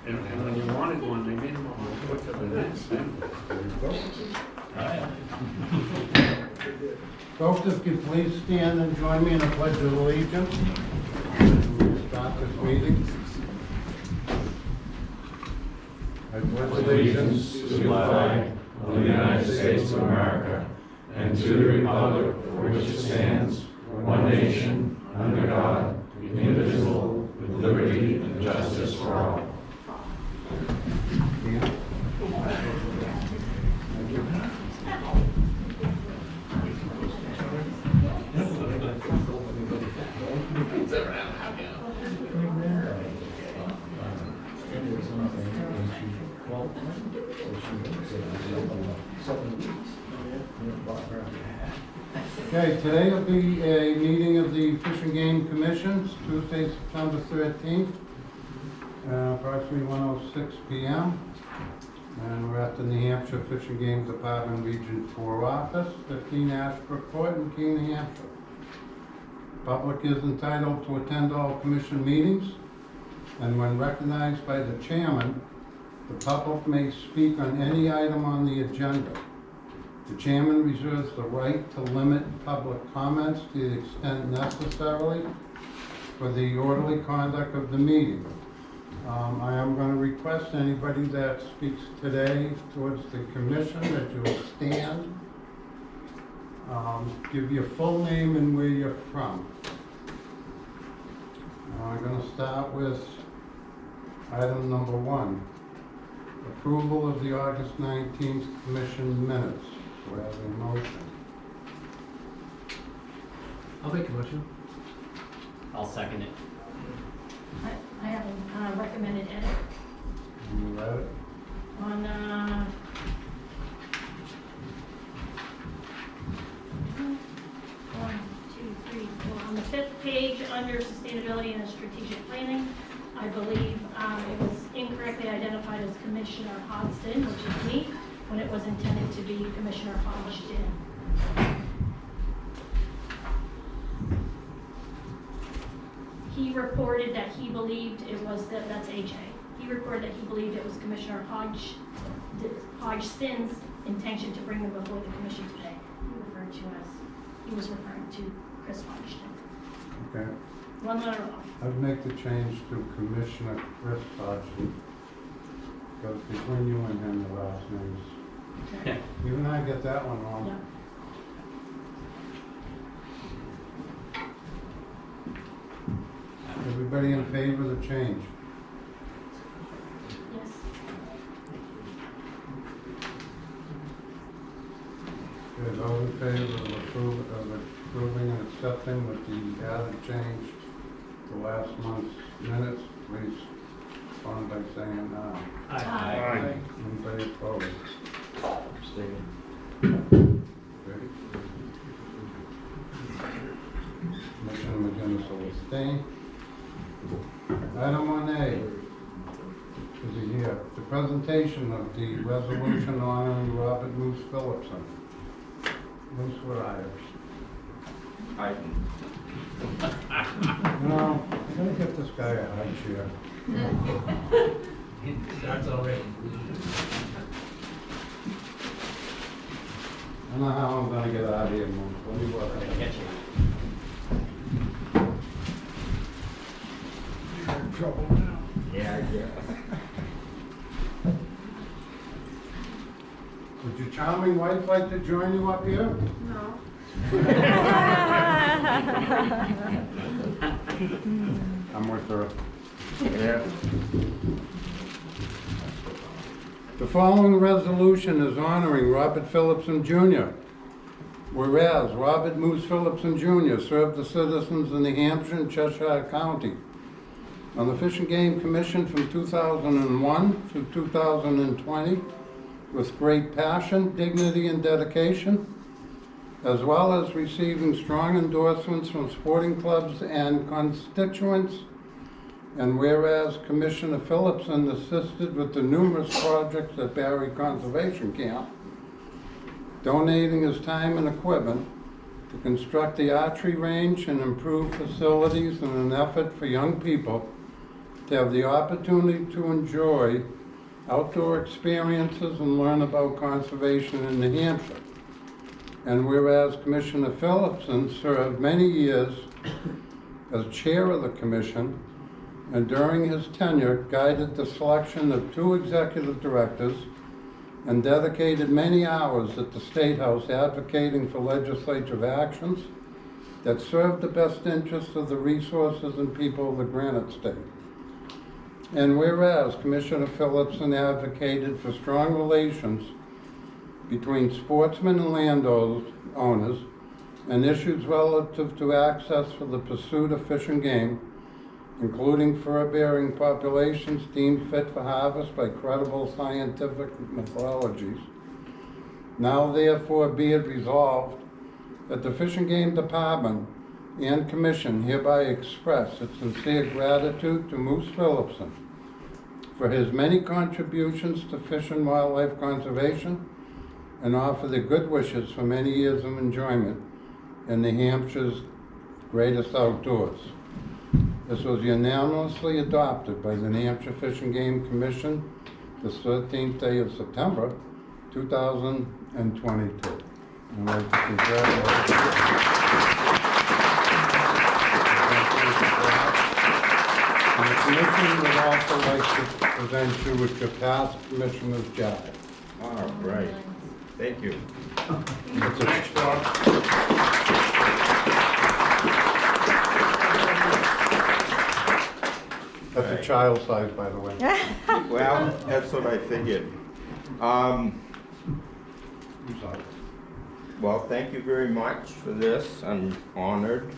And when you wanted one, they made them all quicker than this. Folks, if you please stand and join me in a pledge of allegiance. We'll start this meeting. I pledge Allegiance to the flag of the United States of America and to the republic for which it stands, one nation, under God, indivisible, with liberty and justice for all. Okay, today will be a meeting of the Fish and Game Commissions, Tuesday, September 13th, approximately 1:06 p.m. And we're at the New Hampshire Fish and Game Department Region 4 office, 15 Ashbrook Court in Keene, New Hampshire. Public is entitled to attend all commission meetings, and when recognized by the chairman, the public may speak on any item on the agenda. The chairman reserves the right to limit public comments to the extent necessary for the orderly conduct of the meeting. I am going to request anybody that speaks today towards the commission that you will stand. Give your full name and where you're from. I'm going to start with item number 1. Approval of the August 19th commission minutes. Do I have a motion? I'll make a motion. I'll second it. I have a recommended edit You read it? on, 1, 2, 3, 4. On the 5th page, under sustainability and strategic planning, I believe it was incorrectly identified as Commissioner Hodgson, which is me, when it was intended to be Commissioner Hodgson. He reported that he believed it was, that's AJ. He reported that he believed it was Commissioner Hodgson's intention to bring them before the commission today. He was referring to Chris Hodgson. Okay. One letter off. I'd make the change to Commissioner Chris Hodgson. Because between you and him, the last names. Okay. You and I get that one wrong. Yeah. Everybody in favor of the change? Yes. Okay, those in favor of approving and accepting with the added change to last month's minutes, please respond by saying aye. Aye. Anybody opposed? Abstain. Ready? so abstain. Item 1A is here, the presentation of the resolution honoring Robert Moose Phillipson. Moose were Irish. No, I'm gonna get this guy a high chair. Starts already. I don't know how I'm gonna get out of here, Moose. Let me work on it. Catch you. You're in trouble now. Yeah, I guess. Would your charming wife like to join you up here? No. I'm with her. Yeah. The following resolution is honoring Robert Phillipson Jr. Whereas Robert Moose Phillipson Jr. served the citizens in New Hampshire and Cheshire County on the Fish and Game Commission from 2001 to 2020 with great passion, dignity, and dedication, as well as receiving strong endorsements from sporting clubs and constituents. And whereas Commissioner Phillipson assisted with the numerous projects at Barry Conservation Camp, donating his time and equipment to construct the archery range and improve facilities in an effort for young people to have the opportunity to enjoy outdoor experiences and learn about conservation in New Hampshire. And whereas Commissioner Phillipson served many years as chair of the commission, and during his tenure guided the selection of 2 executive directors and dedicated many hours at the State House advocating for legislative actions that served the best interests of the resources and people of the Granite State. And whereas Commissioner Phillipson advocated for strong relations between sportsmen and landowners and issues relative to access for the pursuit of fish and game, including fur-bearing populations deemed fit for harvest by credible scientific methodologies. Now therefore be it resolved that the Fish and Game Department and Commission hereby express its sincere gratitude to Moose Phillipson for his many contributions to fish and wildlife conservation and offer their good wishes for many years of enjoyment in New Hampshire's greatest outdoors. This was unanimously adopted by the New Hampshire Fish and Game Commission this 13th day of September, 2022. I'd like to congratulate And the commission would also like to present you with your past commissioner's job. All right. Thank you. Thanks, Bob. That's a child size, by the way. Well, that's what I figured. I'm sorry. Well, thank you very much for this. I'm honored.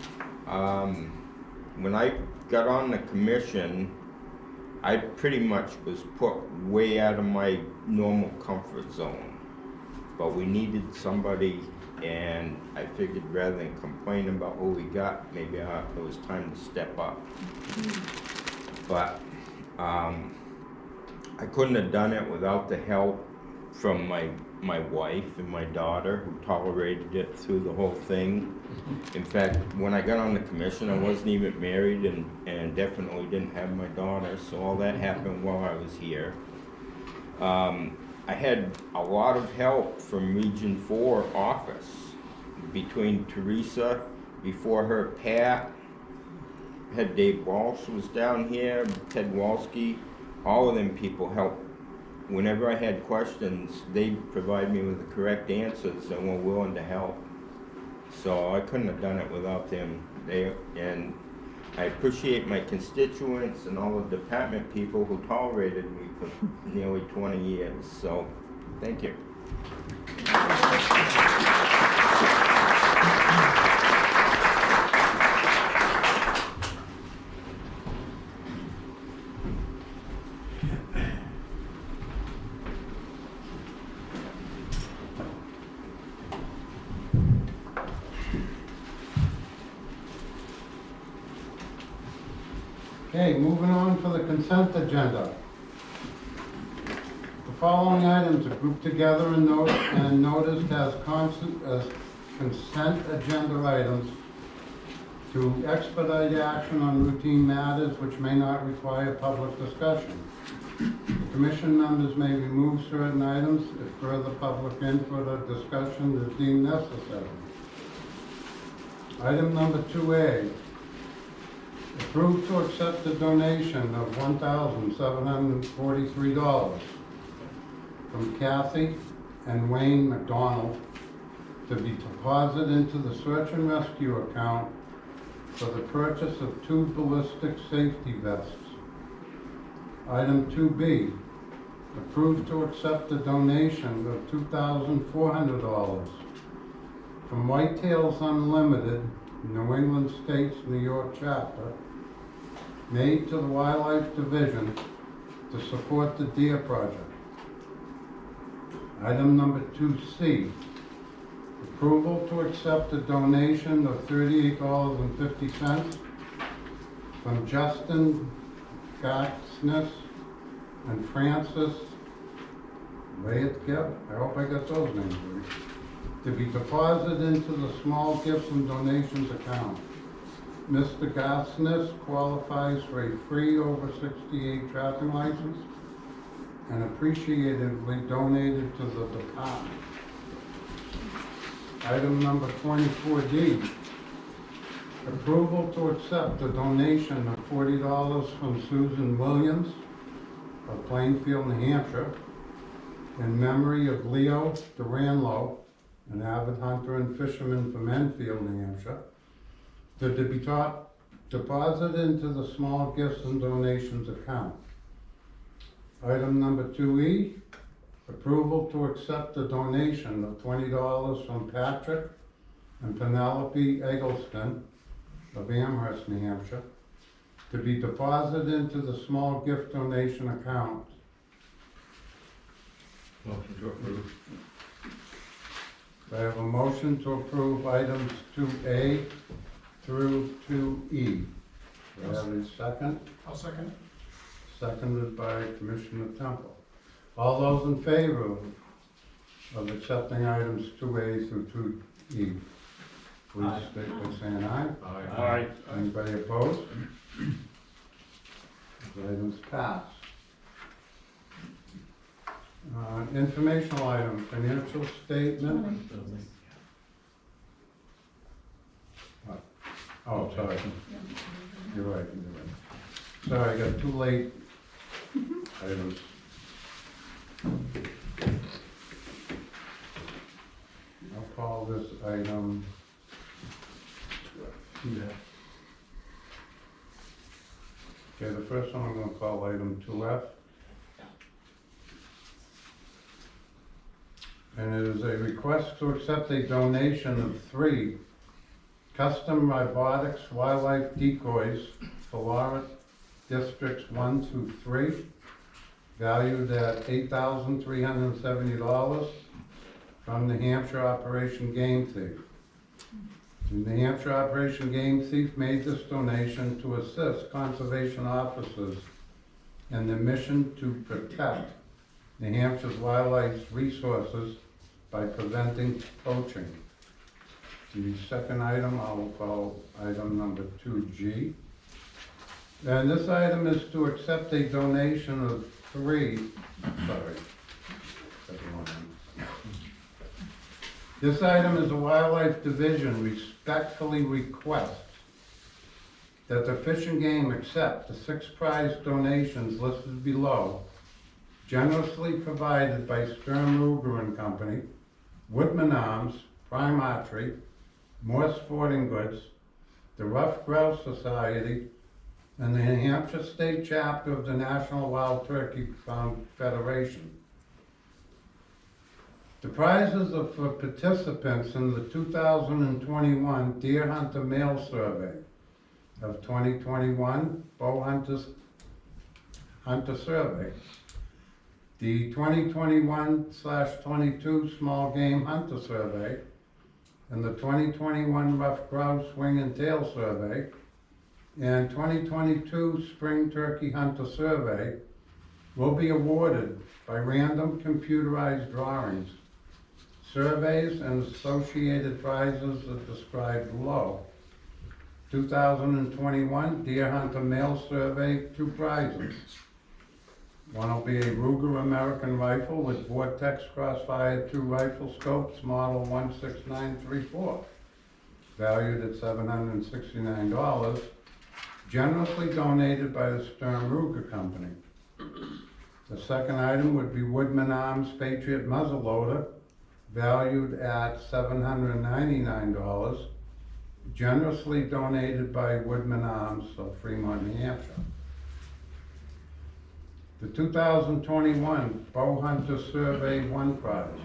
When I got on the commission, I pretty much was put way out of my normal comfort zone. But we needed somebody, and I figured rather than complain about what we got, maybe it was time to step up. But I couldn't have done it without the help from my wife and my daughter, who tolerated it through the whole thing. In fact, when I got on the commission, I wasn't even married and definitely didn't have my daughter, so all that happened while I was here. I had a lot of help from Region 4 office, between Teresa, before her Pat, had Dave Walsh was down here, Ted Walski, all of them people helped. Whenever I had questions, they provide me with the correct answers and were willing to help. So I couldn't have done it without them. And I appreciate my constituents and all the department people who tolerated me for nearly 20 years. So, thank you. Okay, moving on for the consent agenda. The following items are grouped together and noticed as consent agenda items to expedite action on routine matters which may not require public discussion. The commission members may remove certain items if further public input or discussion is deemed necessary. Item number 2A, approve to accept the donation of $1,743 from Kathy and Wayne McDonald to be deposited into the search and rescue account for the purchase of 2 ballistic safety vests. Item 2B, approve to accept the donation of $2,400 from Whitetails Unlimited, New England States, New York chapter, made to the Wildlife Division to support the Deer Project. Item number 2C, approval to accept a donation of $38.50 from Justin Gatsness and Francis Layetgeb, I hope I got those names right, to be deposited into the small gifts and donations account. Mr. Gatsness qualifies for a free over 68 tracking license and appreciatively donated to the department. Item number 24D, approval to accept a donation of $40 from Susan Williams of Plainfield, New Hampshire, in memory of Leo Duranlo, an avid hunter and fisherman from Enfield, New Hampshire, to be deposited into the small gifts and donations account. Item number 2E, approval to accept a donation of $20 from Patrick and Penelope Eggleston of Amherst, New Hampshire, to be deposited into the small gift donation account. Motion to approve. I have a motion to approve items 2A through 2E. Do I have a second? I'll second. Seconded by Commissioner Temple. All those in favor of accepting items 2A through 2E, please Aye. state by saying aye. Aye. Anybody opposed? Those items pass. Informational item, financial statement. Oh, sorry. You're right. Sorry, I got 2 late items. I'll call this item. Okay, the first one I'm gonna call item 2F. And it is a request to accept a donation of 3 custom robotics wildlife decoys for Lawrence Districts 1 through 3, valued at $8,370 from the Hampshire Operation Game Thief. The New Hampshire Operation Game Thief made this donation to assist conservation officers in their mission to protect New Hampshire's wildlife resources by preventing poaching. The second item I will call item number 2G. And this item is to accept a donation of 3, This item is a Wildlife Division respectfully requests that the Fish and Game accept the 6 prize donations listed below, generously provided by Sturm Ruger and Company, Woodman Arms, Prime Archery, More Sporting Goods, the Rough Grouse Society, and the New Hampshire State Chapter of the National Wild Turkey Federation. The prizes are for participants in the 2021 Deer Hunter Mail Survey of 2021 Bow Hunter Survey, the 2021/22 Small Game Hunter Survey, and the 2021 Rough Grouse Wing and Tail Survey, and 2022 Spring Turkey Hunter Survey will be awarded by random computerized drawings. Surveys and associated prizes are described below. 2021 Deer Hunter Mail Survey, 2 prizes. One will be a Ruger American Rifle with Vortex Crossfire 2 rifle scopes, model 16934, valued at $769, generously donated by the Sturm Ruger Company. The second item would be Woodman Arms Patriot Muzzleloader, valued at $799, generously donated by Woodman Arms of Fremont, New Hampshire. The 2021 Bow Hunter Survey 1 prize,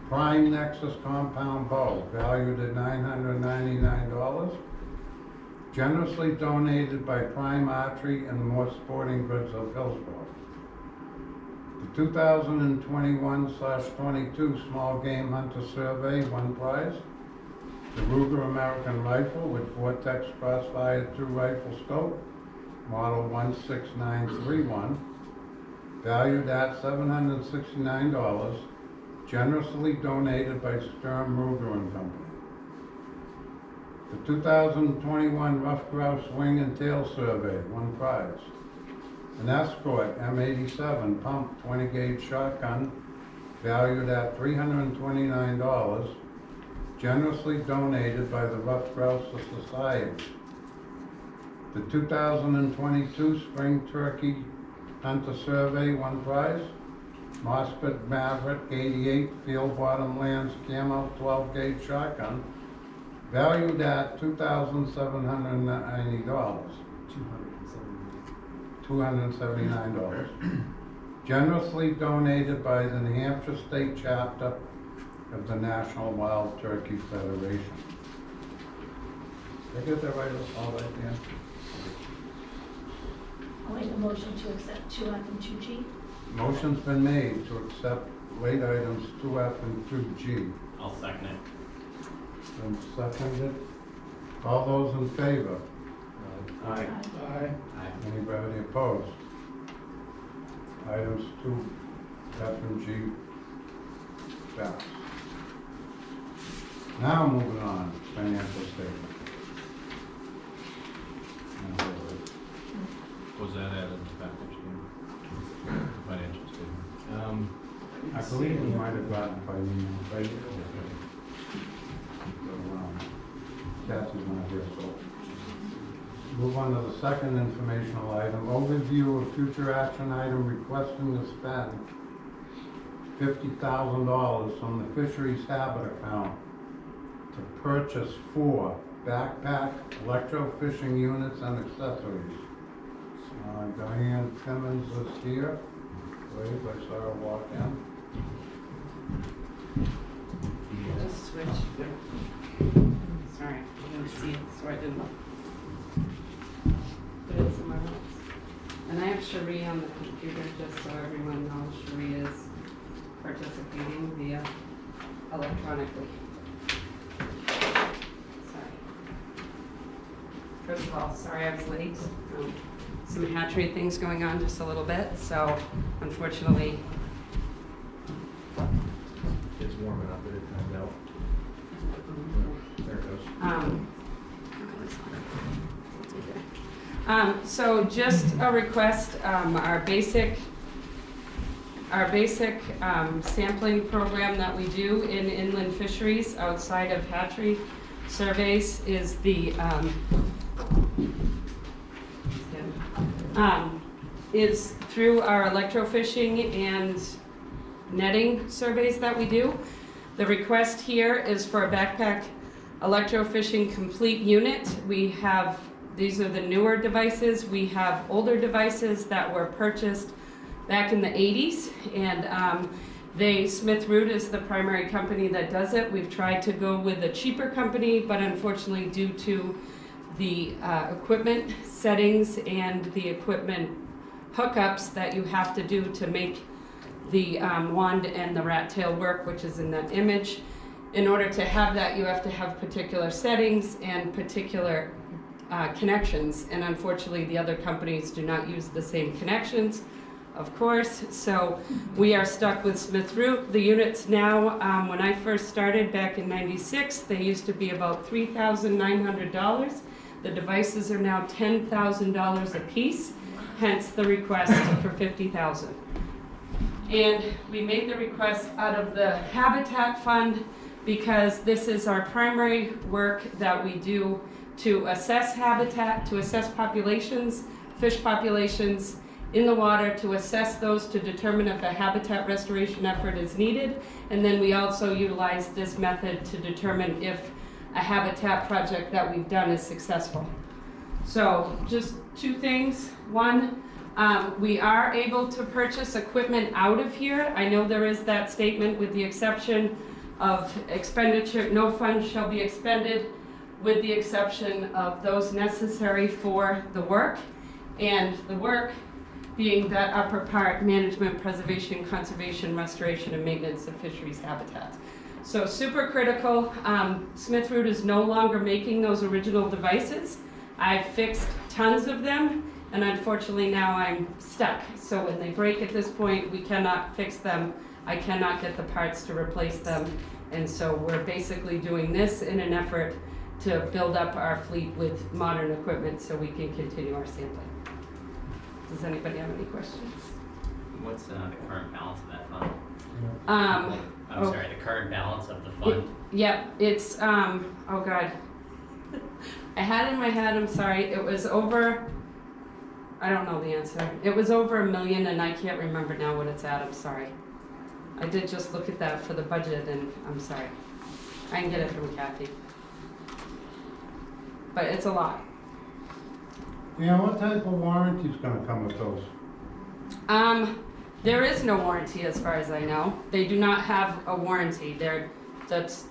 Prime Nexus Compound Bow, valued at $999, generously donated by Prime Archery and More Sporting Goods of Hillsborough. The 2021/22 Small Game Hunter Survey 1 prize, the Ruger American Rifle with Vortex Crossfire 2 rifle scope, model 16931, valued at $769, generously donated by Sturm Ruger and Company. The 2021 Rough Grouse Wing and Tail Survey, 1 prize. An Escort M87 pump 20 gauge shotgun, valued at $329, generously donated by the Rough Grouse Society. The 2022 Spring Turkey Hunter Survey 1 prize, Mossberg Maverick 88 Field Bottom Lands Camo 12 gauge shotgun, valued at $2,790. $279, generously donated by the New Hampshire State Chapter of the National Wild Turkey Federation. Did I get that right, all right, Dan? I'll make a motion to accept 2F and 2G. Motion's been made to accept late items 2F and 2G. I'll second it. And seconded. All those in favor? Aye. Aye. Anybody opposed? Items 2F and G passed. Now moving on, financial statement. Was that added in the package, the financial statement? I believe we might have gotten by email, right? Kathy's not here, so. Move on to the second informational item, overview of future action item requesting to spend $50,000 from the Fisheries Habit account to purchase 4 backpack electro-fishing units and accessories. Diane Timmons is here. Wait, I saw her walk in. Just switch. Sorry, I didn't see it, so I didn't put it somewhere else. And I have Cherie on the computer, just so everyone knows Cherie is participating via electronically. Sorry. First of all, sorry I was late. Some hatchery things going on just a little bit, so unfortunately. It's warming up, it timed out. There it goes. So just a request, our basic sampling program that we do in inland fisheries outside of hatchery surveys is the is through our electrofishing and netting surveys that we do. The request here is for a backpack electrofishing complete unit. We have, these are the newer devices. We have older devices that were purchased back in the 80s, and Smith Root is the primary company that does it. We've tried to go with a cheaper company, but unfortunately due to the equipment settings and the equipment hookups that you have to do to make the wand and the rat tail work, which is in that image. In order to have that, you have to have particular settings and particular connections, and unfortunately, the other companies do not use the same connections, of course, so we are stuck with Smith Root. The units now, when I first started back in '96, they used to be about $3,900. The devices are now $10,000 a piece, hence the request for $50,000. And we made the request out of the Habitat Fund because this is our primary work that we do to assess habitat, to assess populations, fish populations in the water, to assess those to determine if a habitat restoration effort is needed. And then we also utilize this method to determine if a habitat project that we've done is successful. So just two things. One, we are able to purchase equipment out of here. I know there is that statement with the exception of expenditure, no funds shall be expended with the exception of those necessary for the work. And the work being that upper part, management, preservation, conservation, restoration, and maintenance of fisheries habitats. So super critical. Smith Root is no longer making those original devices. I've fixed tons of them, and unfortunately now I'm stuck. So when they break at this point, we cannot fix them. I cannot get the parts to replace them. And so we're basically doing this in an effort to build up our fleet with modern equipment so we can continue our sampling. Does anybody have any questions? What's the current balance of that fund? I'm Sorry, the current balance of the fund? Yep, it's, oh God. I had it in my head, I'm sorry, it was over, I don't know the answer. It was over $1 million and I can't remember now what it's at, I'm sorry. I did just look at that for the budget and I'm sorry. I can get it from Kathy. But it's a lot. Yeah, what type of warranty's gonna come with those? There is no warranty as far as I know. They do not have a warranty. That's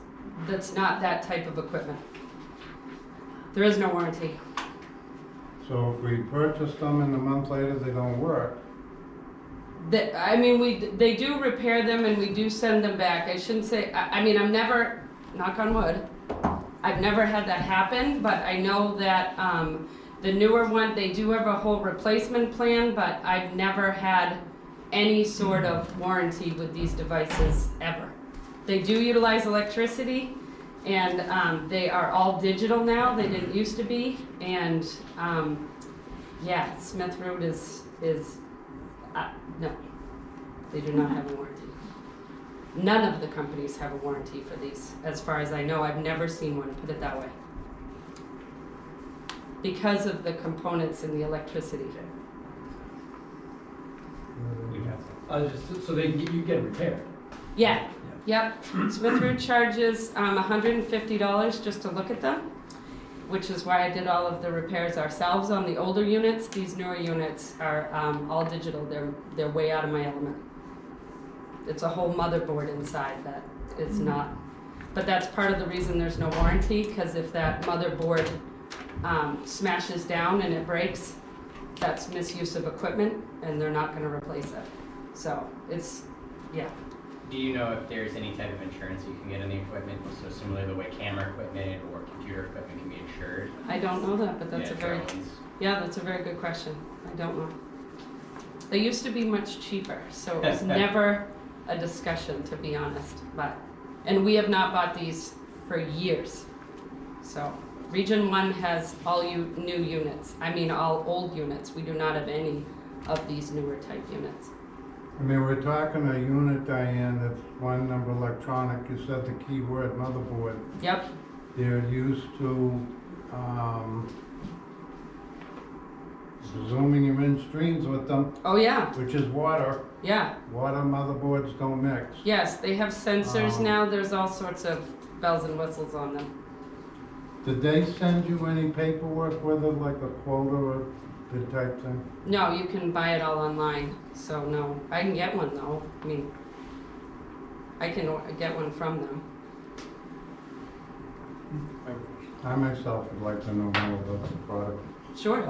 not that type of equipment. There is no warranty. So if we purchase them and a month later they don't work, I mean, they do repair them and we do send them back. I shouldn't say, I mean, I've never, knock on wood, I've never had that happen, but I know that the newer one, they do have a whole replacement plan, but I've never had any sort of warranty with these devices ever. They do utilize electricity and they are all digital now. They didn't used to be. And yeah, Smith Root is no, they do not have a warranty. None of the companies have a warranty for these, as far as I know. I've never seen one, put it that way. Because of the components in the electricity. So you get it repaired? Yeah, yep. Smith Root charges $150 just to look at them, which is why I did all of the repairs ourselves on the older units. These newer units are all digital. They're way out of my element. It's a whole motherboard inside that is not, but that's part of the reason there's no warranty, because if that motherboard smashes down and it breaks, that's misuse of equipment and they're not gonna replace it. So it's, yeah. Do you know if there's any type of insurance you can get on the equipment? So similar to the way camera equipment or computer equipment can be insured? I don't know that, but that's Yeah, a very, drones. yeah, that's a very good question. I don't know. They used to be much cheaper, so it was never a discussion, to be honest. And we have not bought these for years. So Region 1 has all new units. I mean, all old units. We do not have any of these newer type units. I mean, we're talking a unit, Diane, that's one number electronic. You said the key word motherboard. Yep, They're used to zooming you in streams with them, oh yeah, which is water. yeah. Water motherboards don't mix. Yes, they have sensors Um, now. There's all sorts of bells and whistles on them. Did they send you any paperwork with it, like a quote or the type thing? No, you can buy it all online, so no. I can get one though. I mean, I can get one from them. I myself would like to know more about the product. Sure.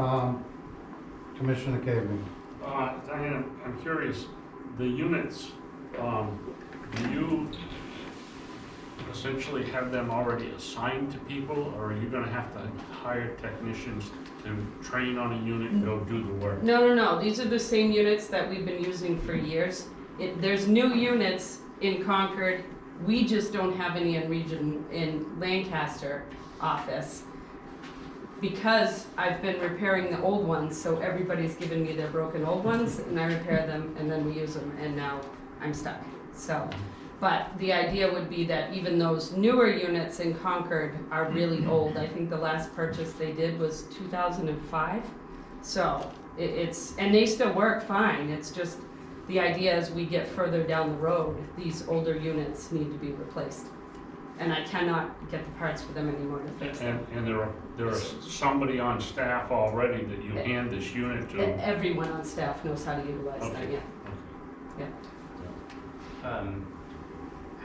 Commissioner Cavan. Diana, I'm curious, the units, do you essentially have them already assigned to people, or are you gonna have to hire technicians to train on a unit and go do the work? No, these are the same units that we've been using for years. There's new units in Concord, we just don't have any in Lancaster office. Because I've been repairing the old ones, so everybody's given me their broken old ones, and I repair them, and then we use them, and now I'm stuck. So, but the idea would be that even those newer units in Concord are really old. I think the last purchase they did was 2005. So it's, and they still work fine. It's just, the idea as we get further down the road, these older units need to be replaced. And I cannot get the parts for them anymore to fix them. And there are somebody on staff already that you hand this unit to? Everyone on staff knows how to utilize them, Okay. yeah.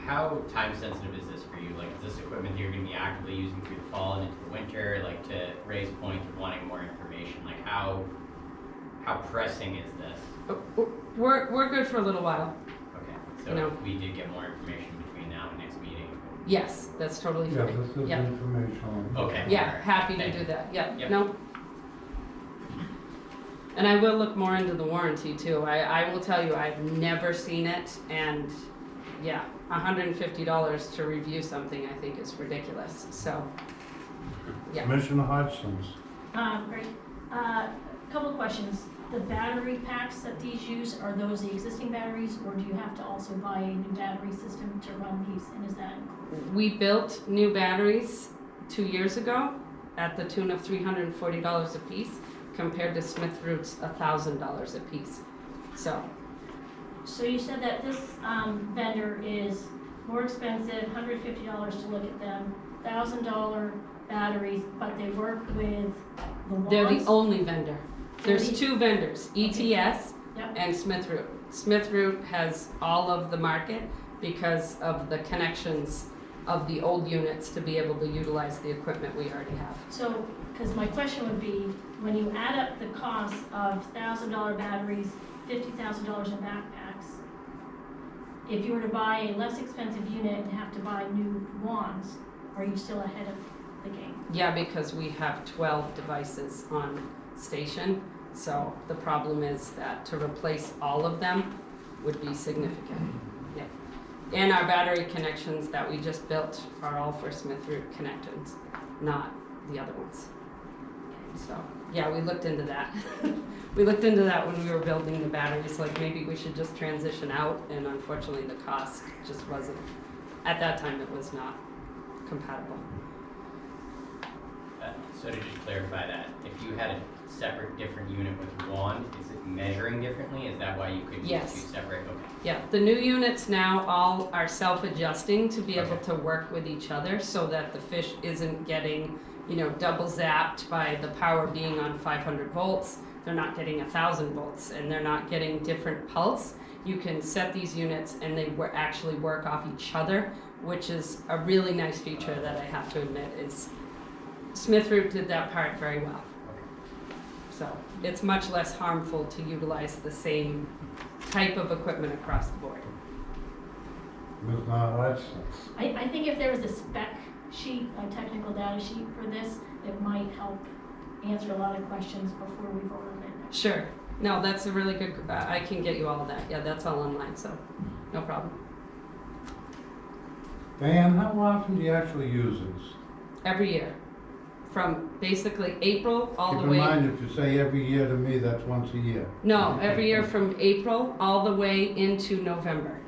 How time sensitive is this for you? Like, is this equipment that you're gonna be actively using through the fall and into the winter? Like, to Ray's point of wanting more information, like how pressing is this? We're good for a little while. Okay, You so know. if we did get more information between now and next meeting. Yes, that's totally Yeah, fine. this is Yeah. informational. Okay. Yeah, happy to do that, yeah, Yep. no. And I will look more into the warranty too. I will tell you, I've never seen it, and yeah, $150 to review something, I think is ridiculous, so. Yeah. Commissioner Hodgson. Great. Couple of questions. The battery packs that these use, are those the existing batteries, or do you have to also buy a new battery system to run these, and is that included? We built new batteries 2 years ago at the tune of $340 a piece, compared to Smith Root's $1,000 a piece, so. So you said that this vendor is more expensive, $150 to look at them, $1,000 batteries, but they work with the wands? They're the only vendor. There's Only- 2 vendors, ETS Yep. and Smith Root. Smith Root has all of the market because of the connections of the old units to be able to utilize the equipment we already have. So, because my question would be, when you add up the cost of $1,000 batteries, $50,000 in backpacks, if you were to buy a less expensive unit and have to buy new wands, are you still ahead of the game? Yeah, because we have 12 devices on station, so the problem is that to replace all of them would be significant. Yeah. And our battery connections that we just built are all for Smith Root connections, not the other ones. So, yeah, we looked into that. We looked into that when we were building the batteries, like maybe we should just transition out, and unfortunately the cost just wasn't, at that time it was not compatible. So to just clarify that, if you had a separate, different unit with wand, is it measuring differently? Is that why you could use Yes. 2 separate? Okay. Yeah, the new units now all are self-adjusting to be able Okay. to work with each other so that the fish isn't getting, double zapped by the power being on 500 volts. They're not getting 1,000 volts, and they're not getting different pulse. You can set these units and they actually work off each other, which is a really nice feature that I have to admit is Smith Root did that part very well. So it's much less harmful to utilize the same type of equipment across the board. Ms. Hodgson. I think if there was a spec sheet, a technical data sheet for this, it might help answer a lot of questions before we vote on it. Sure. No, that's a really good, I can get you all of that. Yeah, that's all online, so no problem. Diane, how often do you actually use these? Every year, from basically April all the Keep in way. mind, if you say every year to me, that's once a year. No, every year from April all the way into November.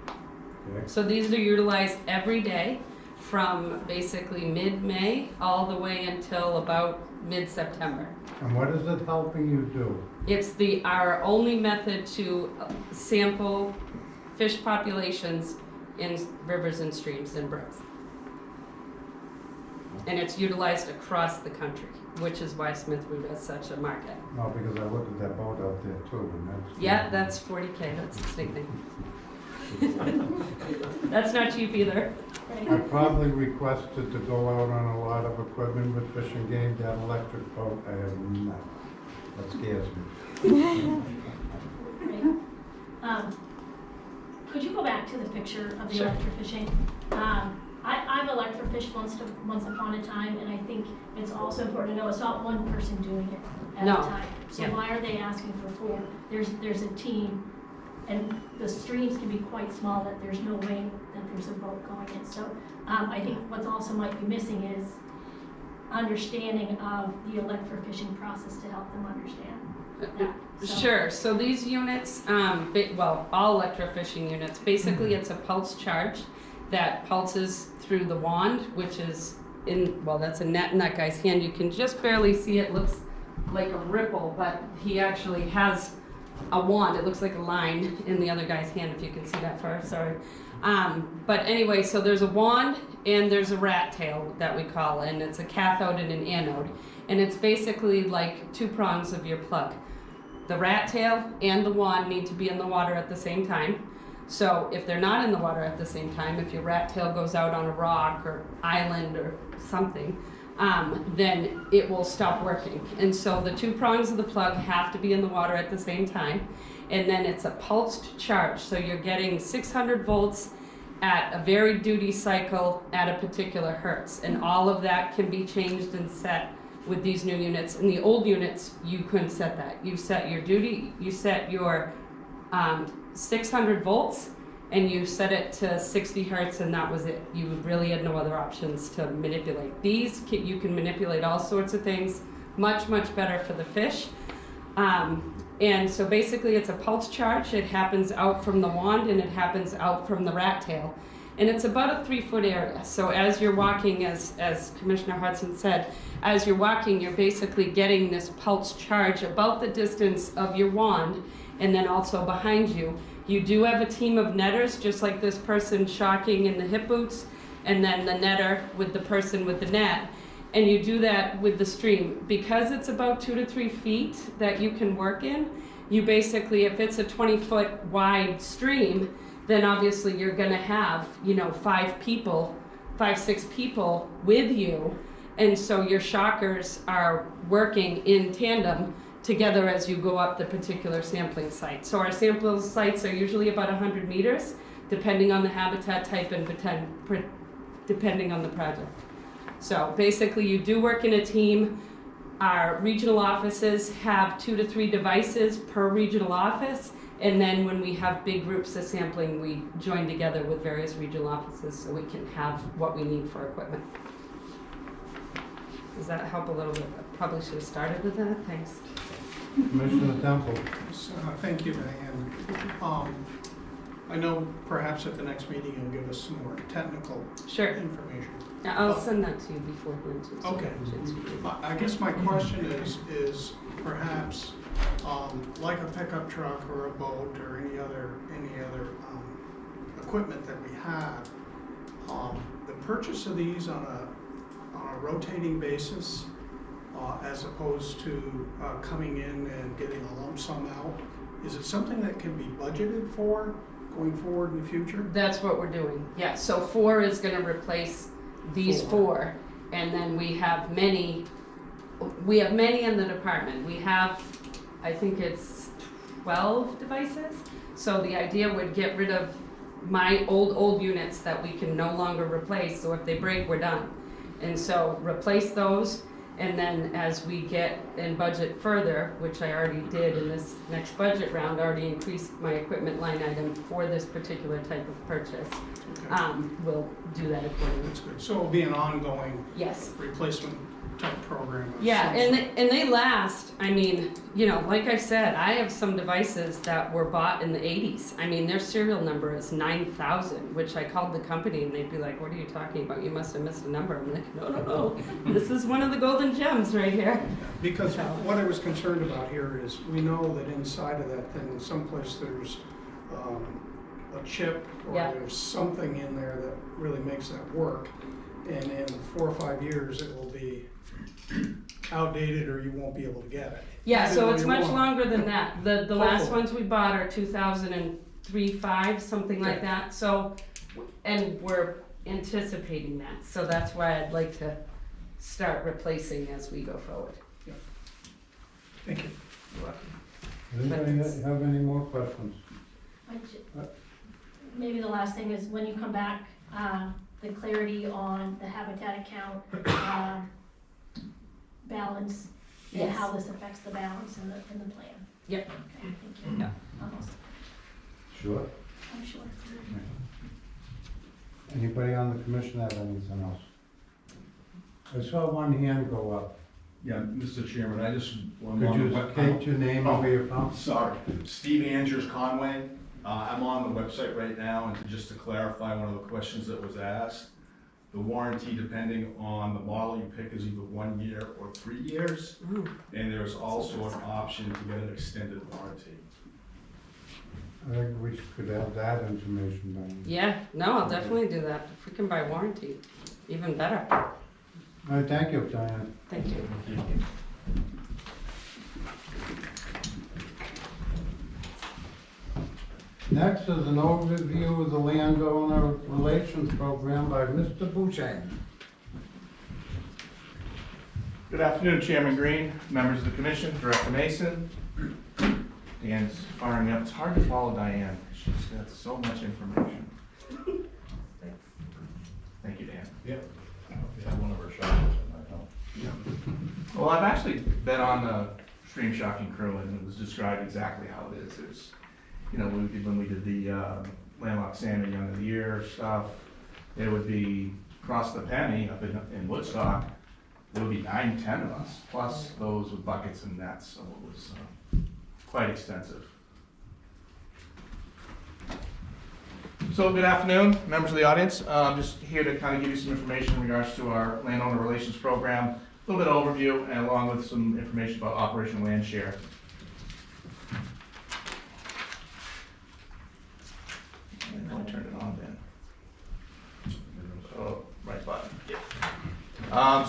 Okay. So these are utilized every day from basically mid-May all the way until about mid-September. And what is it helping you do? It's our only method to sample fish populations in rivers and streams and brooks. And it's utilized across the country, which is why Smith Root has such a market. No, because I looked at that boat out there too, and that's. Yeah, that's 40K, that's its nickname. That's not cheap either. I probably requested to go out on a lot of equipment with Fish and Game, that electric boat, I have not. That scares me. Right. Could you go back to the picture of the Sure. electrofishing? I've electrofished once upon a time, and I think it's also important to know it's not one person doing it at No. a time. So Yeah. why are they asking for 4? There's a team, and the streams can be quite small that there's no way that there's a boat going in. So I think what's also might be missing is understanding of the electrofishing process to help them understand that. So- Sure, so these units, all electrofishing units, basically it's a pulse charge that pulses through the wand, which is that's a net in that guy's hand. You can just barely see it, looks like a ripple, but he actually has a wand. It looks like a line in the other guy's hand, if you can see that far, sorry. But anyway, so there's a wand and there's a rat tail that we call, and it's a cathode and an anode. And it's basically like 2 prongs of your plug. The rat tail and the wand need to be in the water at the same time. So if they're not in the water at the same time, if your rat tail goes out on a rock or island or something, then it will stop working. And so the 2 prongs of the plug have to be in the water at the same time. And then it's a pulsed charge. So you're getting 600 volts at a varied duty cycle at a particular hertz. And all of that can be changed and set with these new units. In the old units, you couldn't set that. You set your duty, you set your 600 volts, and you set it to 60 hertz, and that was it. You really had no other options to manipulate. These, you can manipulate all sorts of things, much, much better for the fish. And so basically it's a pulse charge. It happens out from the wand and it happens out from the rat tail. And it's about a 3-foot area. So as you're walking, as Commissioner Hudson said, as you're walking, you're basically getting this pulse charge about the distance of your wand, and then also behind you. You do have a team of netters, just like this person shocking in the hip boots, and then the netter with the person with the net. And you do that with the stream. Because it's about 2 to 3 feet that you can work in, you basically, if it's a 20-foot wide stream, then obviously you're gonna have, 5, 6 people with you. And so your shockers are working in tandem together as you go up the particular sampling site. So our sample sites are usually about 100 meters, depending on the habitat type and depending on the project. So basically you do work in a team. Our regional offices have 2 to 3 devices per regional office. And then when we have big groups of sampling, we join together with various regional offices so we can have what we need for equipment. Does that help a little bit? I probably should have started with that. Thanks. Commissioner Temple. Thank you, Diane. I know perhaps at the next meeting you'll give us some more technical Sure. information. I'll send that to you before Wednesday. Okay. I guess my question is perhaps like a pickup truck or a boat or any other equipment that we have, the purchase of these on a rotating basis, as opposed to coming in and getting a lump sum out, is it something that can be budgeted for going forward in the future? That's what we're doing. Yeah. So 4 is going to replace these 4, and then we have many. We have many in the department. We have, I think it's 12 devices. So the idea would get rid of my old units that we can no longer replace. So if they break, we're done. And so replace those, and then as we get and budget further, which I already did in this next budget round, already increased my equipment line item for this particular type of purchase. Okay. We'll do that accordingly. That's good. So it'll be an ongoing Yes. replacement type program. of Yeah, some and they last. I mean, like I said, I have some devices that were bought in the 80s. I mean, their serial number is 9,000, which I called the company and they'd be like, "What are you talking about? You must have missed a number." I'm like, no. This is one of the golden gems right here. Because what I was concerned about here is, we know that inside of that thing, someplace there's a chip, or Yeah. there's something in there that really makes that work. And in 4 or 5 years, it will be outdated, or you won't be able to get it. Yeah, Even so though it's you much want. longer than that. The last Hopefully. ones we bought are 2003, 5, something like Okay. that. So, and we're anticipating that. So that's why I'd like to start replacing as we go forward. Thank you. Anybody have any more questions? Maybe the last thing is, when you come back the clarity on the habitat account, balance, and Yes. how this affects the balance in the plan. Yep. Okay, thank you. Yeah. Almost, Sure. I'm sure. Anybody on the commission have anything else? I saw one hand go up. Yeah, Mr. Chairman, I just. Could you state your name and where you're from? Sorry, Steve Andrews Conway. I'm on the website right now, and just to clarify one of the questions that was asked, the warranty, depending on the model you pick, is either 1 year or 3 years, and there's also an option to get an extended warranty. I think we could have that information down. Yeah, no, I'll definitely do that. If we can buy warranty, even better. All right, thank you, Diane. Thank you. Next is an overview of the landowner relations program by Mr. Boucher. Good afternoon, Chairman Green, members of the commission, Director Mason. Dan's firing up. It's hard to follow Diane. She's got so much information. Thank you, Dan. Yeah. If you have one of our shoppers, it might help. Well, I've actually been on the stream shocking crew, and it was described exactly how it is. It's, you know, when we did the landlocked salmon young of the year stuff, it would be across the Penny up in Woodstock. There would be 9, 10 of us, plus those with buckets and nets, so it was quite extensive. So good afternoon, members of the audience. I'm just here to kind of give you some information in regards to our landowner relations program, a little bit of overview, and along with some information about Operation Land Share. And I turned it on then. Oh, right button.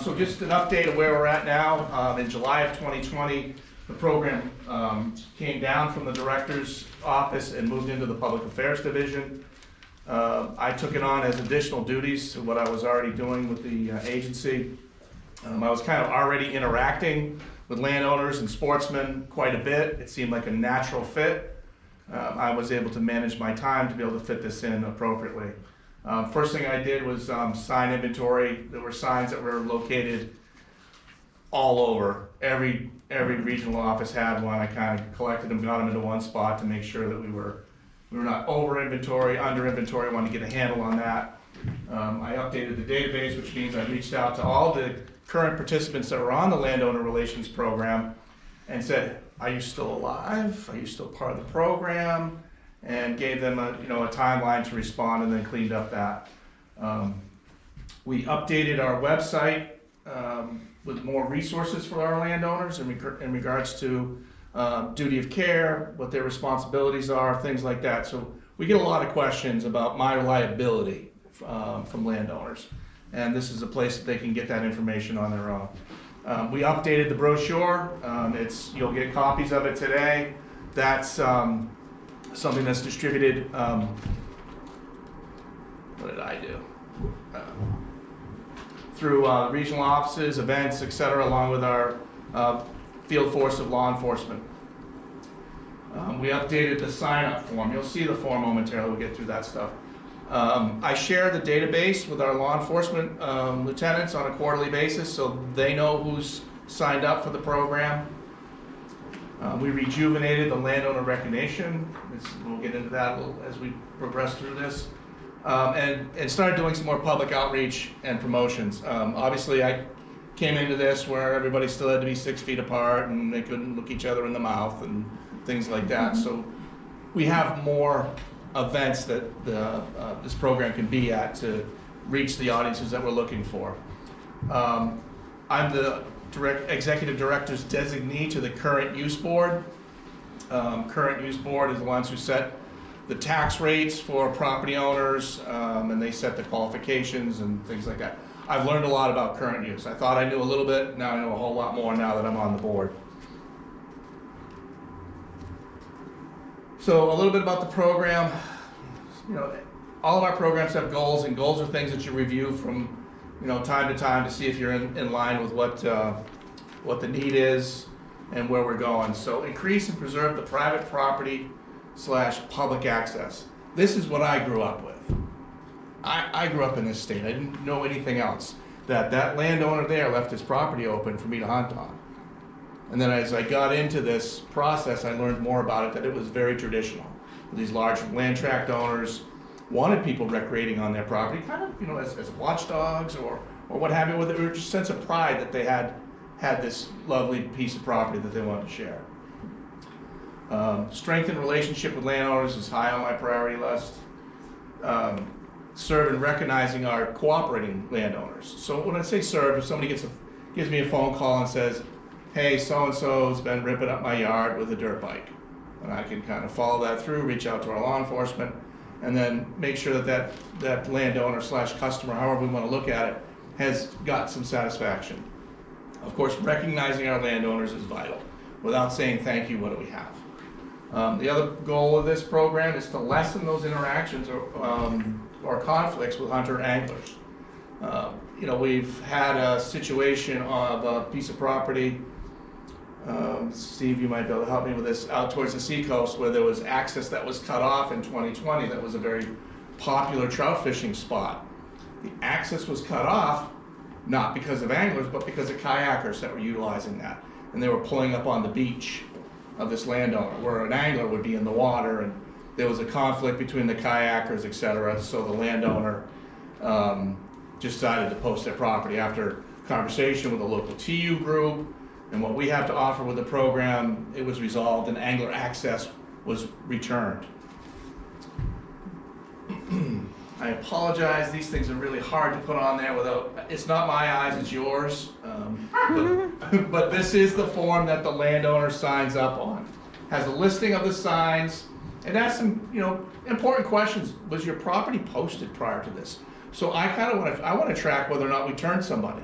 So just an update of where we're at now. In July of 2020, the program came down from the director's office and moved into the Public Affairs Division. I took it on as additional duties to what I was already doing with the agency. I was kind of already interacting with landowners and sportsmen quite a bit. It seemed like a natural fit. I was able to manage my time to be able to fit this in appropriately. First thing I did was sign inventory. There were signs that were located all over. Every regional office had one. I kind of collected them, got them into one spot to make sure that we were not over inventory, under inventory. I wanted to get a handle on that. I updated the database, which means I reached out to all the current participants that were on the landowner relations program and said, "Are you still alive? Are you still part of the program?" And gave them a timeline to respond, and then cleaned up that. We updated our website with more resources for our landowners in regards to duty of care, what their responsibilities are, things like that. So we get a lot of questions about my liability from landowners, and this is a place that they can get that information on their own. We updated the brochure. You'll get copies of it today. That's something that's distributed, what did I do? Through regional offices, events, etc., along with our field force of law enforcement. We updated the sign-up form. You'll see the form momentarily. We'll get through that stuff. I share the database with our law enforcement lieutenants on a quarterly basis, so they know who's signed up for the program. We rejuvenated the landowner recognition. We'll get into that a little as we progress through this. And started doing some more public outreach and promotions. Obviously, I came into this where everybody still had to be 6 feet apart and they couldn't look each other in the mouth and things like that. So we have more events that this program can be at to reach the audiences that we're looking for. I'm the executive director's designee to the current use board. Current use board is the ones who set the tax rates for property owners, and they set the qualifications and things like that. I've learned a lot about current use. I thought I knew a little bit, now I know a whole lot more now that I'm on the board. So a little bit about the program. All of our programs have goals, and goals are things that you review from time to time to see if you're in line with what the need is and where we're going. So increase and preserve the private property / public access. This is what I grew up with. I grew up in this state, I didn't know anything else. That landowner there left his property open for me to hunt on. And then as I got into this process, I learned more about it, that it was very traditional. These large land tract owners wanted people recreating on their property, kind of, as watchdogs or what have you, with a sense of pride that they had this lovely piece of property that they wanted to share. Strengthen relationship with landowners is high on my priority list. Serve in recognizing our cooperating landowners. So when I say serve, if somebody gives me a phone call and says, hey, so-and-so's been ripping up my yard with a dirt bike, and I can kind of follow that through, reach out to our law enforcement, and then make sure that landowner / customer, however we want to look at it, has got some satisfaction. Of course, recognizing our landowners is vital. Without saying thank you, what do we have? The other goal of this program is to lessen those interactions or conflicts with hunter anglers. We've had a situation of a piece of property, Steve, you might be able to help me with this, out towards the seacoast where there was access that was cut off in 2020 that was a very popular trout fishing spot. The access was cut off not because of anglers, but because of kayakers that were utilizing that. And they were pulling up on the beach of this landowner, where an angler would be in the water, and there was a conflict between the kayakers, etc. So the landowner just decided to post their property after conversation with a local TU group and what we have to offer with the program. It was resolved and angler access was returned. I apologize, these things are really hard to put on there without, it's not my eyes, it's yours. But this is the form that the landowner signs up on. Has a listing of the signs, and asks some, important questions. Was your property posted prior to this? So I kind of want to track whether or not we turned somebody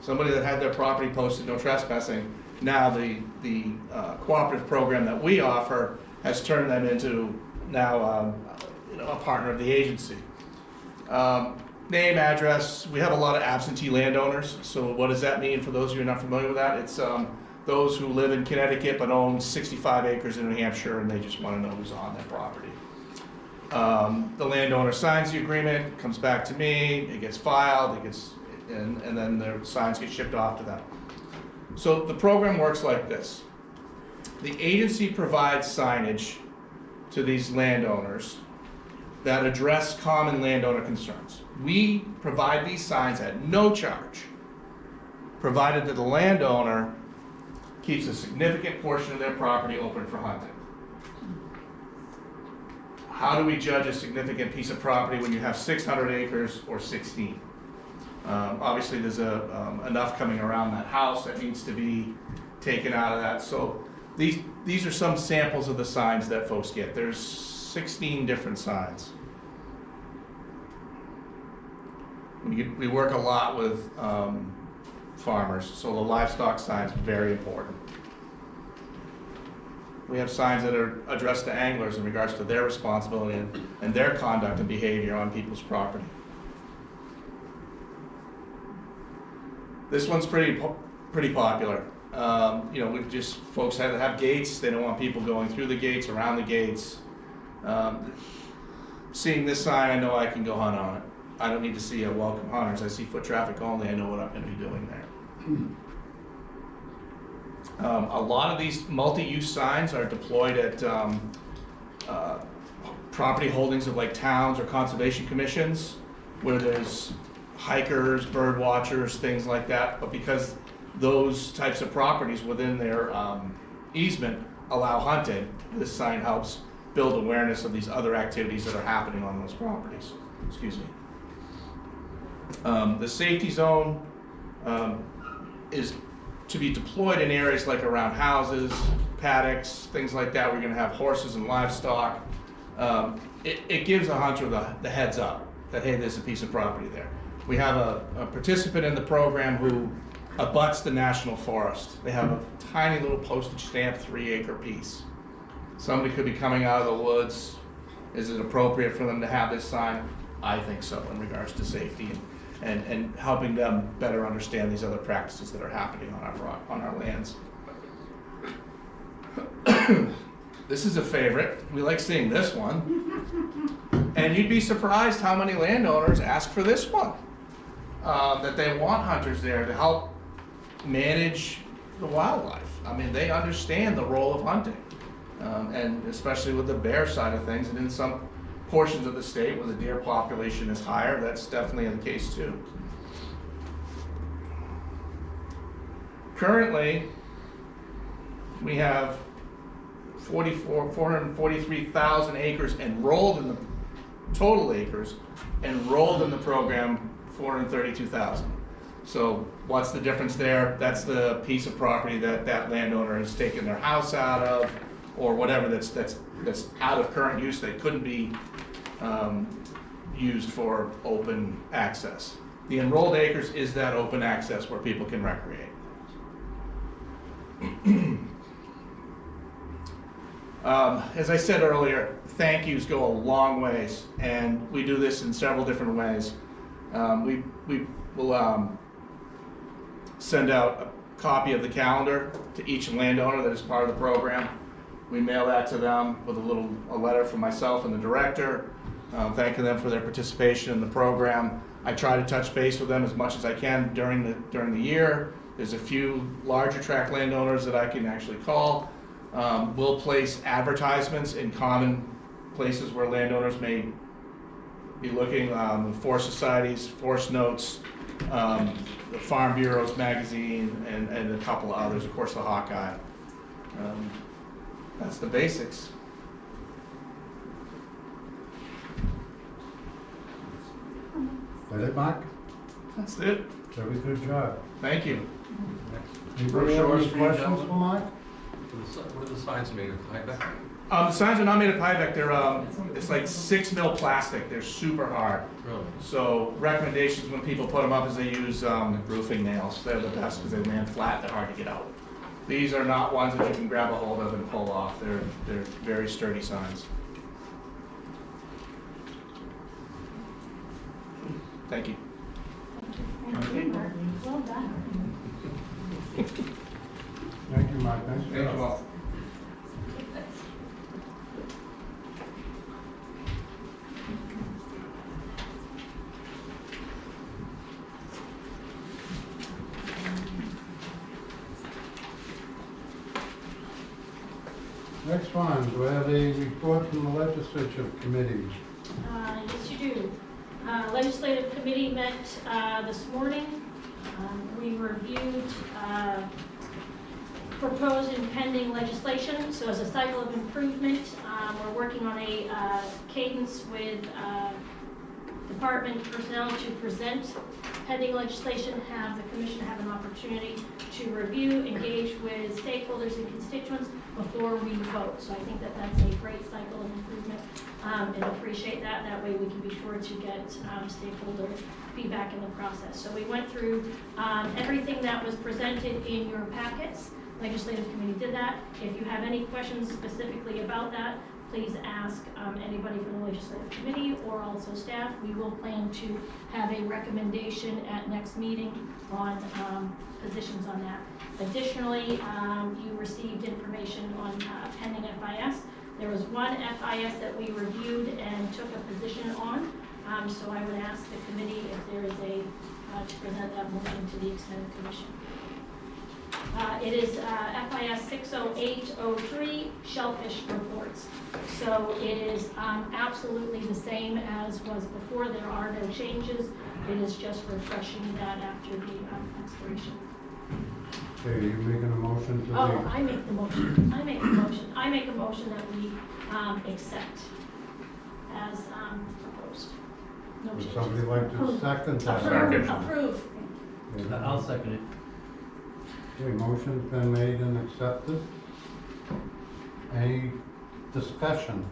that had their property posted, no trespassing. Now the cooperative program that we offer has turned them into now a partner of the agency. Name, address, we have a lot of absentee landowners. So what does that mean for those of you who are not familiar with that? It's those who live in Connecticut but own 65 acres in New Hampshire and they just want to know who's on their property. The landowner signs the agreement, comes back to me, it gets filed, and then the signs get shipped off to them. So the program works like this. The agency provides signage to these landowners that address common landowner concerns. We provide these signs at no charge, provided that the landowner keeps a significant portion of their property open for hunting. How do we judge a significant piece of property when you have 600 acres or 16? Obviously there's enough coming around that house that needs to be taken out of that. So these are some samples of the signs that folks get. There's 16 different signs. We work a lot with farmers, so the livestock signs are very important. We have signs that are addressed to anglers in regards to their responsibility and their conduct and behavior on people's property. This one's pretty popular. Folks have gates. They don't want people going through the gates, around the gates. Seeing this sign, I know I can go hunt on it. I don't need to see a welcome hunters. I see foot traffic only. I know what I'm going to be doing there. A lot of these multi-use signs are deployed at property holdings of like towns or conservation commissions, where there's hikers, bird watchers, things like that. But because those types of properties within their easement allow hunting, this sign helps build awareness of these other activities that are happening on those properties. Excuse me. The safety zone is to be deployed in areas like around houses, paddocks, things like that, where you're going to have horses and livestock. It gives a hunter the heads up that, hey, there's a piece of property there. We have a participant in the program who abuts the national forest. They have a tiny little postage stamp 3-acre piece. Somebody could be coming out of the woods. Is it appropriate for them to have this sign? I think so, in regards to safety and helping them better understand these other practices that are happening on our lands. This is a favorite. We like seeing this one. And you'd be surprised how many landowners ask for this one. That they want hunters there to help manage the wildlife. I mean, they understand the role of hunting. And especially with the bear side of things, and in some portions of the state where the deer population is higher, that's definitely the case too. Currently, we have 443,000 acres enrolled in the, total acres, enrolled in the program, 432,000. So what's the difference there? That's the piece of property that that landowner has taken their house out of, or whatever that's out of current use that couldn't be used for open access. The enrolled acres is that open access where people can recreate. As I said earlier, thank yous go a long ways, and we do this in several different ways. We will send out a copy of the calendar to each landowner that is part of the program. We mail that to them with a letter from myself and the director, thanking them for their participation in the program. I try to touch base with them as much as I can during the year. There's a few larger tract landowners that I can actually call. We'll place advertisements in common places where landowners may be looking, forest societies, forest notes, the Farm Bureau's magazine, and a couple of others, of course the Hawkeye. That's the basics. That it, Mark? That's it. Very good job. Thank you. Anybody have any questions for Mark? What are the signs made of? Tyvek? The signs are not made of Tyvek. They're it's like 6 mil plastic. They're super hard. Really? So recommendations when people put them up is they use roofing nails. They're the best because they land flat. They're hard to get out. These are not ones that you can grab a hold of and pull off. They're very sturdy signs. Thank you. Well done. Thank you, Mark. Thanks. Thank you all. Next one, do I have a report from the legislature committees? Yes, you do. Legislative committee met this morning. We reviewed proposed and pending legislation. So as a cycle of improvement, we're working on a cadence with department personnel to present pending legislation, have the commission have an opportunity to review, engage with stakeholders and constituents before we vote. So I think that that's a great cycle of improvement, and appreciate that. That way we can be sure to get stakeholder feedback in the process. So we went through everything that was presented in your packets. Legislative committee did that. If you have any questions specifically about that, please ask anybody from the legislative committee or also staff. We will plan to have a recommendation at next meeting on positions on that. Additionally, you received information on pending FIS. There was one FIS that we reviewed and took a position on. So I would ask the committee if there is to present that motion to the extended commission. It is FIS 60803, shellfish reports. So it is absolutely the same as was before. There are no changes. It is just refreshing that after the expiration. Okay, are you making a motion to Oh, I make the motion. I make a motion that we accept as proposed. No Would changes. somebody like to second that? Approve. Approve. Okay. I'll second it. Okay, motion's been made and accepted. Any discussion?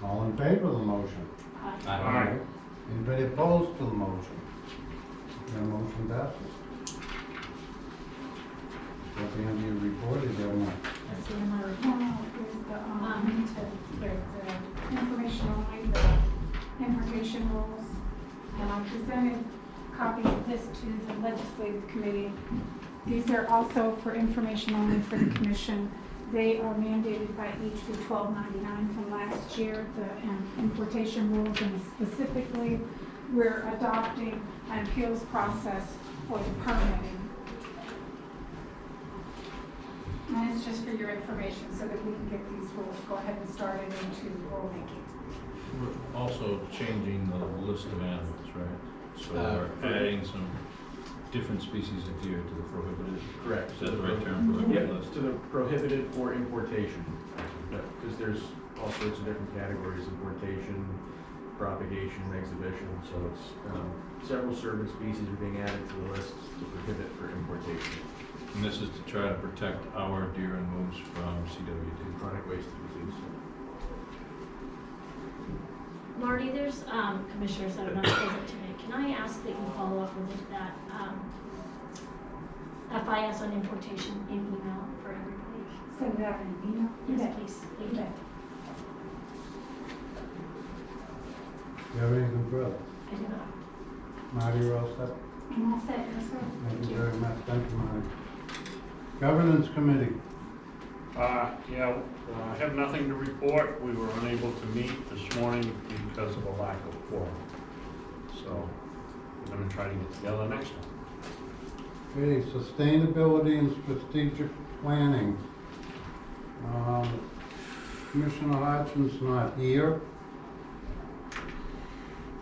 All in favor of the motion? Aye. Anybody opposed to the motion? The motion passes. At the end of your report, is there one? That's the end of my report. No, there's the information only, the importation rules. And I presented copies of this to the legislative committee. These are also for information only for the commission. They are mandated by HB 1299 from last year, the importation rules, and specifically, we're adopting an appeals process for the permitting. And it's just for your information so that we can get these rules, go ahead and start it into rulemaking. We're also changing the list of animals, right? So we're adding some different species of deer to the prohibited. Correct. Is that the right term, prohibited Yep, list? to the prohibited for importation. Because there's all sorts of different categories: importation, propagation, exhibition. So it's several certain species are being added to the list to prohibit for importation. And this is to try to protect our deer and moose from CWD. Chronic wasted disease. Marty, there's commissioners that are not present today. Can I ask that you follow up with that FIS on importation in email for everybody? Send it out in an email? Yes, please. Thank you. You have anything further? I do not. Marty, you're all set? I'm all set, yes, sir. Thank you very much. Thank you, Marty. Governance Committee. Yeah, I have nothing to report. We were unable to meet this morning because of a lack of quorum. So we're gonna try to get together next one. Okay, Sustainability and Strategic Planning. Commissioner Hodgson's not here.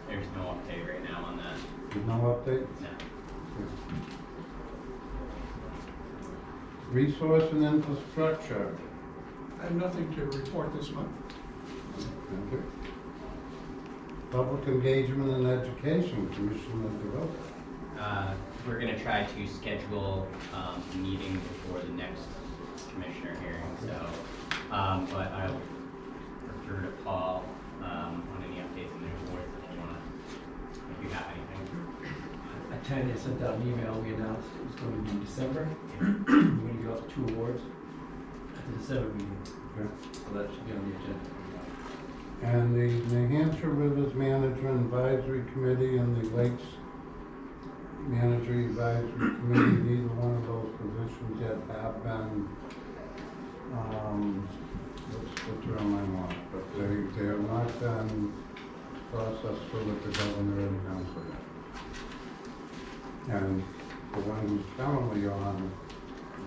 There's no update right now on that. There's no update? No. Resource and Infrastructure. I have nothing to report this month. Thank you. Public Engagement and Education, Commissioner DeRosa. We're gonna try to schedule a meeting before the next commissioner hearing, so, but I'll refer to Paul on any updates in the reports if you have anything. Tanya sent out an email, we announced it was going to be in December. We're going to give out 2 awards at the December meeting, Okay. so that should be on the agenda. And the New Hampshire Rivers Management Advisory Committee and the Lakes Manager Advisory Committee, neither one of those positions yet have been, what's the term I want, but they have not been processed through with the governor and council yet. And the one who's currently on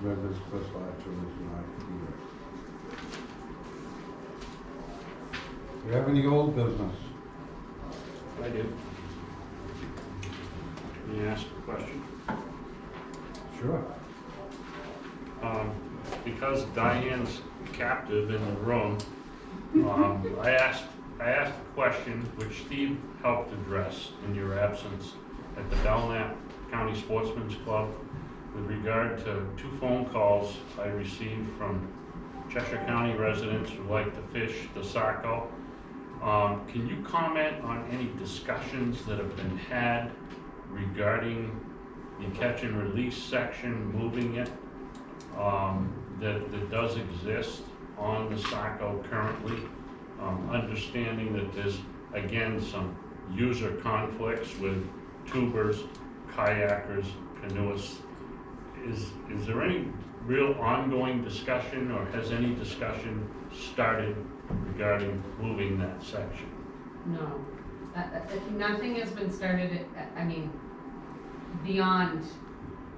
Rivers, Chris Latcher, is not here. Do you have any old business? I do. Can you ask a question? Sure. Because Diane's captive in the room, I asked a question which Steve helped address in your absence at the Belknap County Sportsman's Club with regard to 2 phone calls I received from Cheshire County residents who like to fish the Saco. Can you comment on any discussions that have been had regarding the catch and release section, moving it, that does exist on the Saco currently? Understanding that there's, again, some user conflicts with tubers, kayakers, canoeists. Is there any real ongoing discussion, or has any discussion started regarding moving that section? No, nothing has been started, I mean, beyond,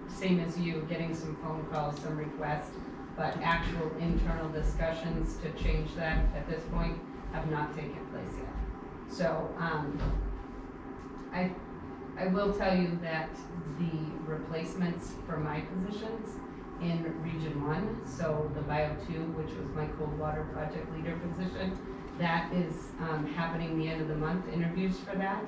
same as you, getting some phone calls, some requests, but actual internal discussions to change that at this point have not taken place yet. So, I will tell you that the replacements for my positions in Region 1, so the Bio 2, which was my cold water project leader position, that is happening the end of the month, interviews for that.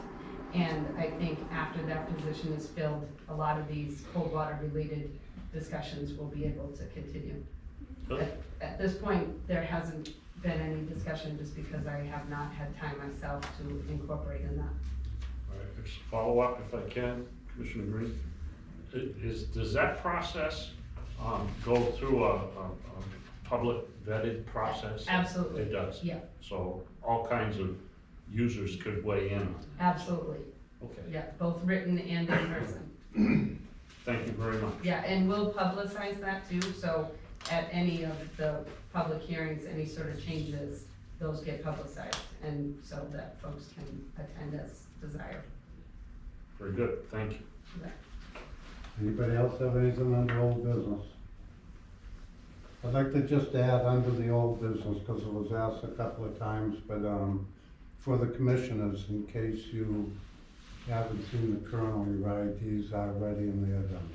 And I think after that position is filled, a lot of these cold water related discussions will be able to continue. At this point, there hasn't been any discussion just because I have not had time myself to incorporate in that. All right, just follow up if I can, Commissioner Green. Does that process go through a public vetted process? Absolutely. It does? Yeah, So all kinds of users could weigh in? absolutely. Okay. Yeah, both written and in person. Thank you very much. Yeah, and we'll publicize that too, so at any of the public hearings, any sort of changes, those get publicized, and so that folks can attend as desired. Very good, thank you. Anybody else have anything under old business? I'd like to just add under the old business, because it was asked a couple of times, but, for the commissioners, in case you haven't seen the colonel, right, he's already in there done.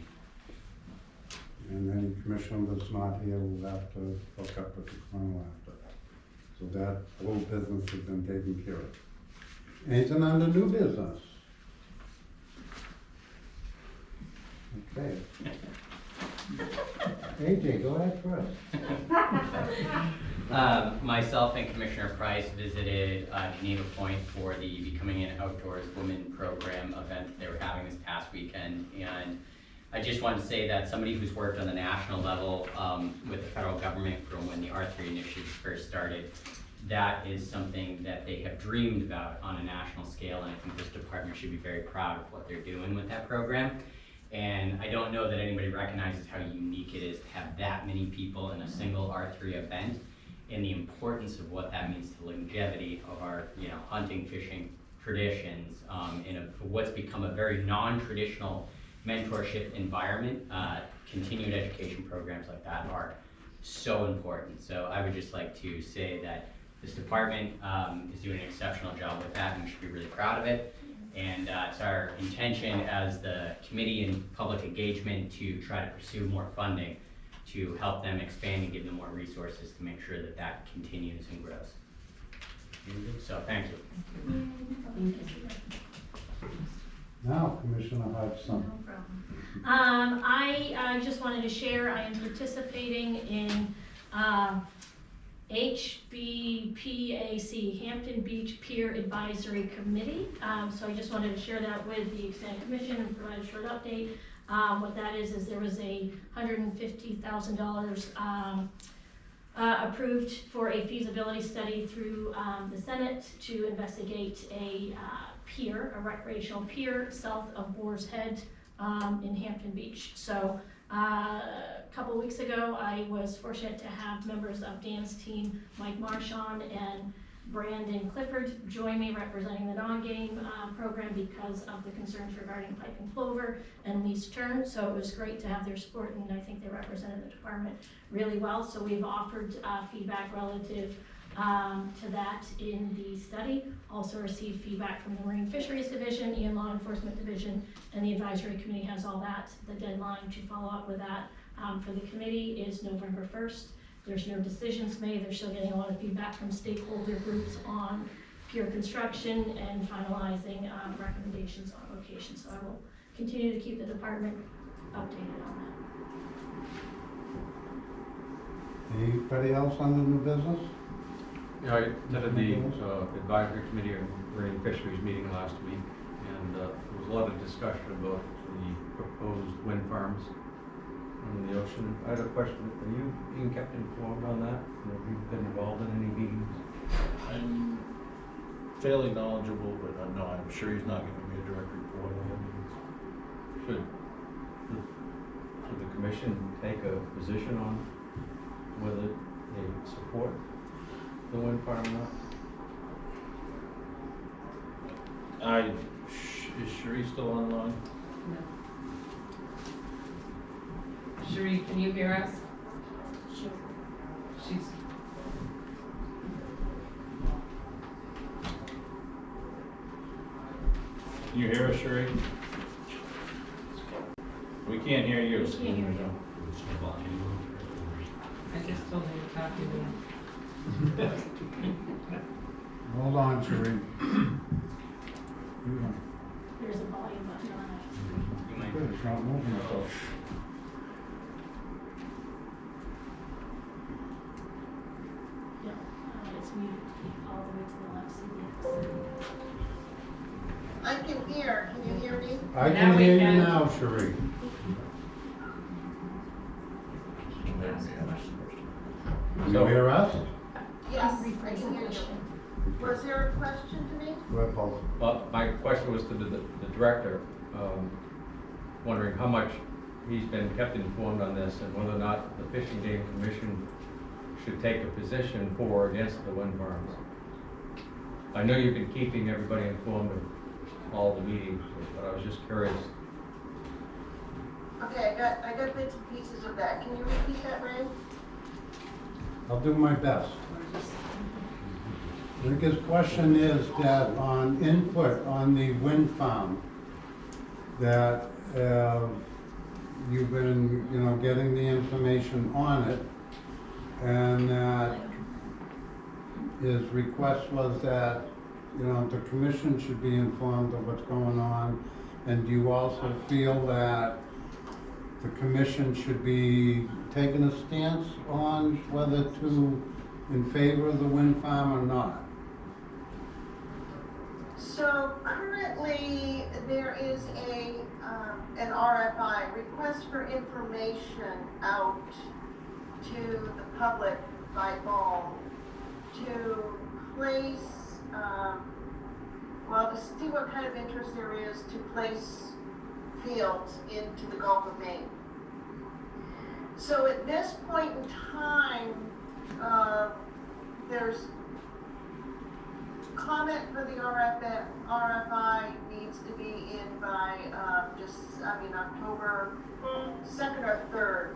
And any commissioner that's not here will have to hook up with the colonel after that. So that old business has been taken care of. Anything under new business? Okay. AJ, go ahead first. Myself and Commissioner Price visited Geneva Point for the Becoming an Outdoors Women Program event they were having this past weekend. And I just wanted to say that somebody who's worked on the national level with the federal government from when the R3 initiative first started, that is something that they have dreamed about on a national scale, and I think this department should be very proud of what they're doing with that program. And I don't know that anybody recognizes how unique it is to have that many people in a single R3 event, and the importance of what that means to longevity of our, hunting, fishing traditions, in what's become a very non-traditional mentorship environment. Continued education programs like that are so important. So I would just like to say that this department is doing an exceptional job with that, and we should be really proud of it. And it's our intention as the Committee in Public Engagement to try to pursue more funding to help them expand and give them more resources to make sure that that continues and grows. So thank you. Now, Commissioner Hodgson. No problem. I just wanted to share, I am participating in HBPAC, Hampton Beach Peer Advisory Committee. So I just wanted to share that with the Extended Commission and provide a short update. What that is there was a $150,000 approved for a feasibility study through the Senate to investigate a recreational pier south of Boar's Head in Hampton Beach. So a couple weeks ago, I was fortunate to have members of Dan's team, Mike Marchand and Brandon Clifford, join me representing the non-game program because of the concerns regarding piping plover and least turn. So it was great to have their support, and I think they represented the department really well. So we've offered feedback relative to that in the study. Also received feedback from the Marine Fisheries Division and Law Enforcement Division, and the advisory committee has all that. The deadline to follow up with that for the committee is November 1st. There's no decisions made. They're still getting a lot of feedback from stakeholder groups on pier construction and finalizing recommendations on location. So I will continue to keep the department updated on that. Anybody else on the new business? Yeah, I attended the advisory committee on marine fisheries meeting last week, and there was a lot of discussion about the proposed wind farms in the ocean. I had a question. Are you being kept informed on that? Have you been involved in any meetings? I'm fairly knowledgeable, but no, I'm sure he's not giving me a direct report on the meetings. Should the commission take a position on whether they support the wind farm or not? Is Sheree still online? No. Sheree, can you hear us? Sure. She's. Can you hear us, Sheree? We can't hear you. We can't hear you. I just told her to talk to me. Hold on, Sheree. There's a volume button on it. You might. Good, it's not moving at all. No, it's muted all the way to the left. So I can hear. Can you hear me? I Now can we hear you can. now, Sheree. Can you hear us? Yes, I rephrase can the hear you. question. Was there a question to me? Go ahead, Paul. Well, my question was to the director, wondering how much he's been kept informed on this and whether or not the Fish and Game Commission should take a position for or against the wind farms. I know you've been keeping everybody informed of all the meetings, but I was just curious. Okay, I got bits and pieces of that. Can you repeat that, Ray? I'll do my best. I think his question is that on input on the wind farm, that you've been, getting the information on it, and that his request was that, the commission should be informed of what's going on, and do you also feel that the commission should be taking a stance on whether to, in favor of the wind farm or not? So currently, there is an RFI, request for information, out to the public by BOEM to place, to see what kind of interest there is to place fields into the Gulf of Maine. So at this point in time, there's comment for the RFI needs to be in by October 2nd or 3rd.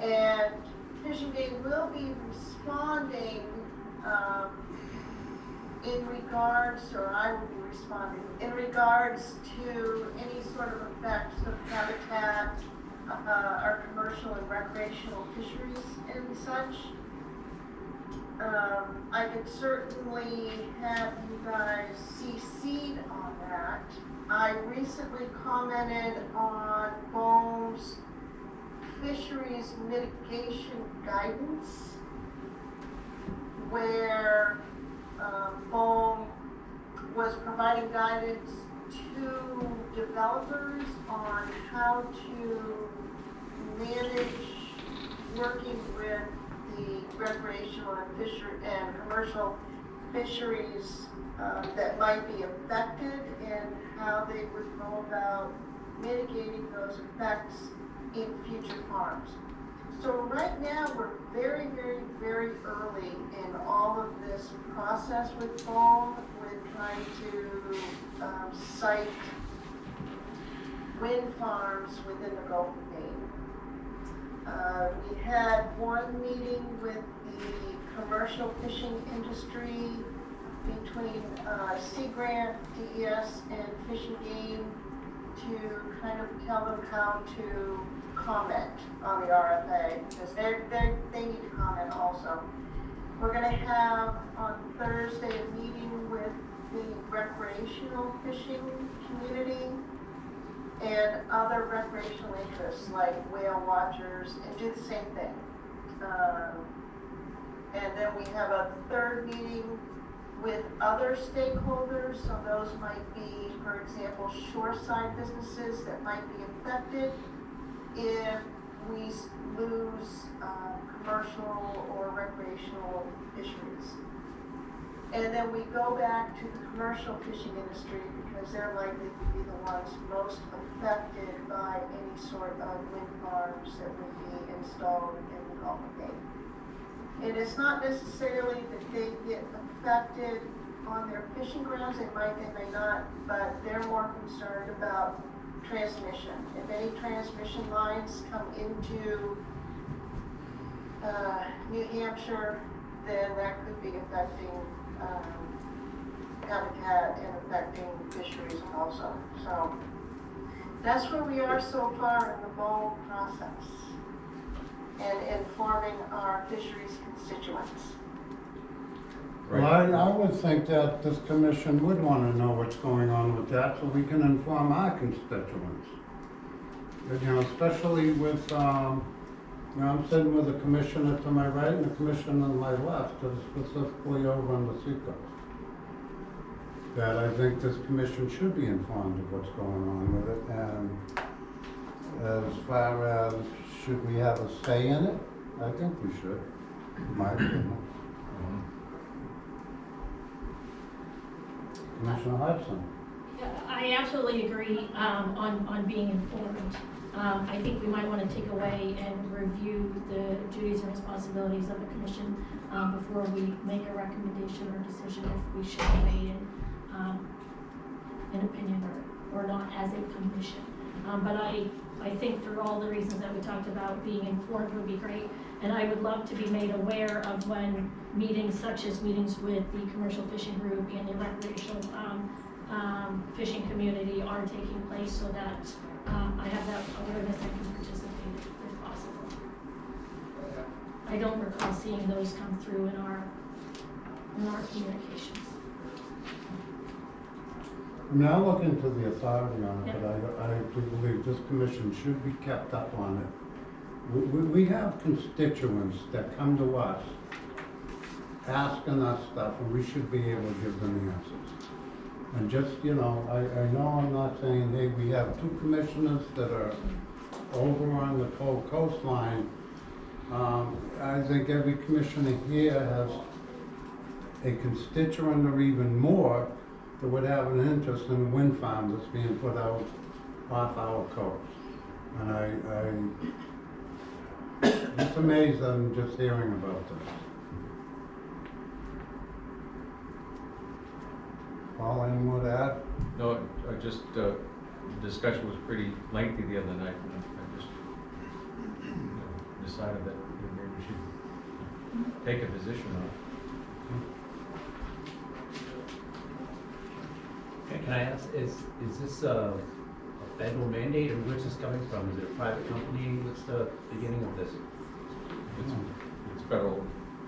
And Fish and Game will be responding in regards, or I will be responding, in regards to any sort of effects of habitat, our commercial and recreational fisheries and such. I could certainly have you guys CC'd on that. I recently commented on BOEM's fisheries mitigation guidance, where BOEM was providing guidance to developers on how to manage working with the recreational and commercial fisheries that might be affected, and how they would go about mitigating those effects in future farms. So right now, we're very, very, very early in all of this process with BOEM, with trying to site wind farms within the Gulf of Maine. We had one meeting with the commercial fishing industry between Sea Grant, DES, and Fish and Game to kind of tell them how to comment on the RFA, because they need to comment also. We're going to have on Thursday a meeting with the recreational fishing community and other recreational interests like whale watchers, and do the same thing. And then we have a third meeting with other stakeholders, so those might be, for example, shoreside businesses that might be affected if we lose commercial or recreational fisheries. And then we go back to the commercial fishing industry, because they're likely to be the ones most affected by any sort of wind farms that would be installed in the Gulf of Maine. And it's not necessarily that they get affected on their fishing grounds, they might, they may not, but they're more concerned about transmission. If any transmission lines come into New Hampshire, then that could be affecting habitat and affecting fisheries also. So that's where we are so far in the BOEM process and informing our fisheries constituents. Well, I would think that this commission would want to know what's going on with that, so we can inform our constituents. Especially with, I'm sitting with a commissioner to my right and a commissioner on my left, specifically over on the seacoast. That I think this commission should be informed of what's going on with it, and as far as should we have a say in it, I think we should, in my opinion. Commissioner Hudson. I absolutely agree on being informed. I think we might want to take away and review the duties and responsibilities of the commission before we make a recommendation or decision if we should have made an opinion or not as a commission. But I think through all the reasons that we talked about, being informed would be great. And I would love to be made aware of when meetings such as meetings with the commercial fishing group and the recreational fishing community are taking place, so that I have that awareness and can participate if possible. I don't recall seeing those come through in our communications. I mean, I'll look into the authority on it, but I do believe this commission should be kept up on it. We have constituents that come to us asking us stuff, and we should be able to give them answers. And just, you know, I know I'm not saying, hey, we have 2 commissioners that are over on the coastline. I think every commissioner here has a constituent or even more that would have an interest in a wind farm that's being put out off our coast. And I'm just amazed I'm just hearing about this. Paul, any more to add? No, I just, the discussion was pretty lengthy the other night, and I just decided that maybe we should take a position on it. Can I ask, is this a federal mandate, or where's this coming from? Is it a private company? What's the beginning of this? It's federal,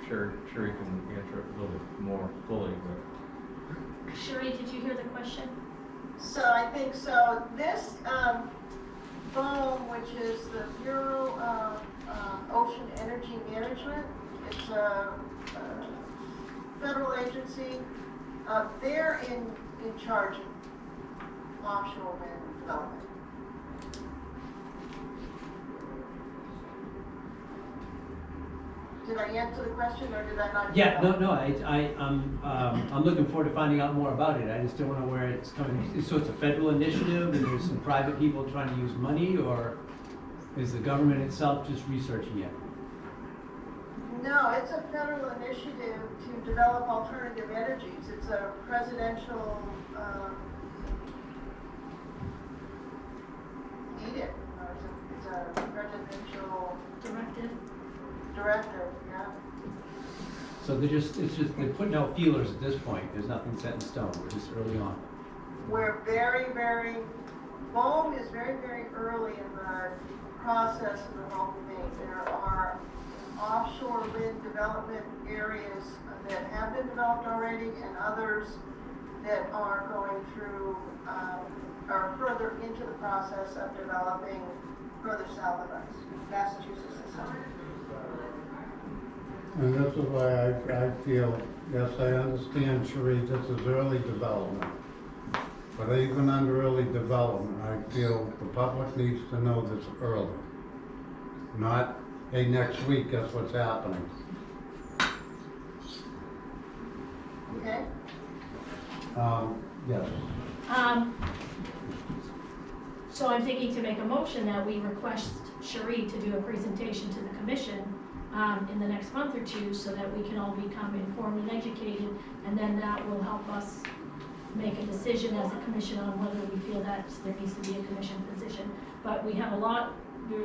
sure you can answer it a little bit more fully, but. Sherry, did you hear the question? So I think so. This BOEM, which is the Bureau of Ocean Energy Management, it's a federal agency. They're in charge of offshore wind development. Did I answer the question, or did I not? Yeah, no, I'm looking forward to finding out more about it. I just don't know where it's coming. So it's a federal initiative, and there's some private people trying to use money, or is the government itself just researching it? No, it's a federal initiative to develop alternative energies. It's a presidential edict, or it's a presidential directive, yeah. So they're putting out feelers at this point. There's nothing set in stone. We're just early on. We're BOEM is very, very early in the process of the whole thing. There are offshore wind development areas that have been developed already, and others that are going through, are further into the process of developing further south of us, Massachusetts and so on. And this is why I feel, yes, I understand, Cherie, this is early development. But even under early development, I feel the public needs to know this early. Not, hey, next week, guess what's happening? Okay? Yes. So I'm thinking to make a motion that we request Cherie to do a presentation to the commission in the next month or two, so that we can all become informed and educated, and then that will help us make a decision as a commission on whether we feel that there needs to be a commission position. But we have a lot,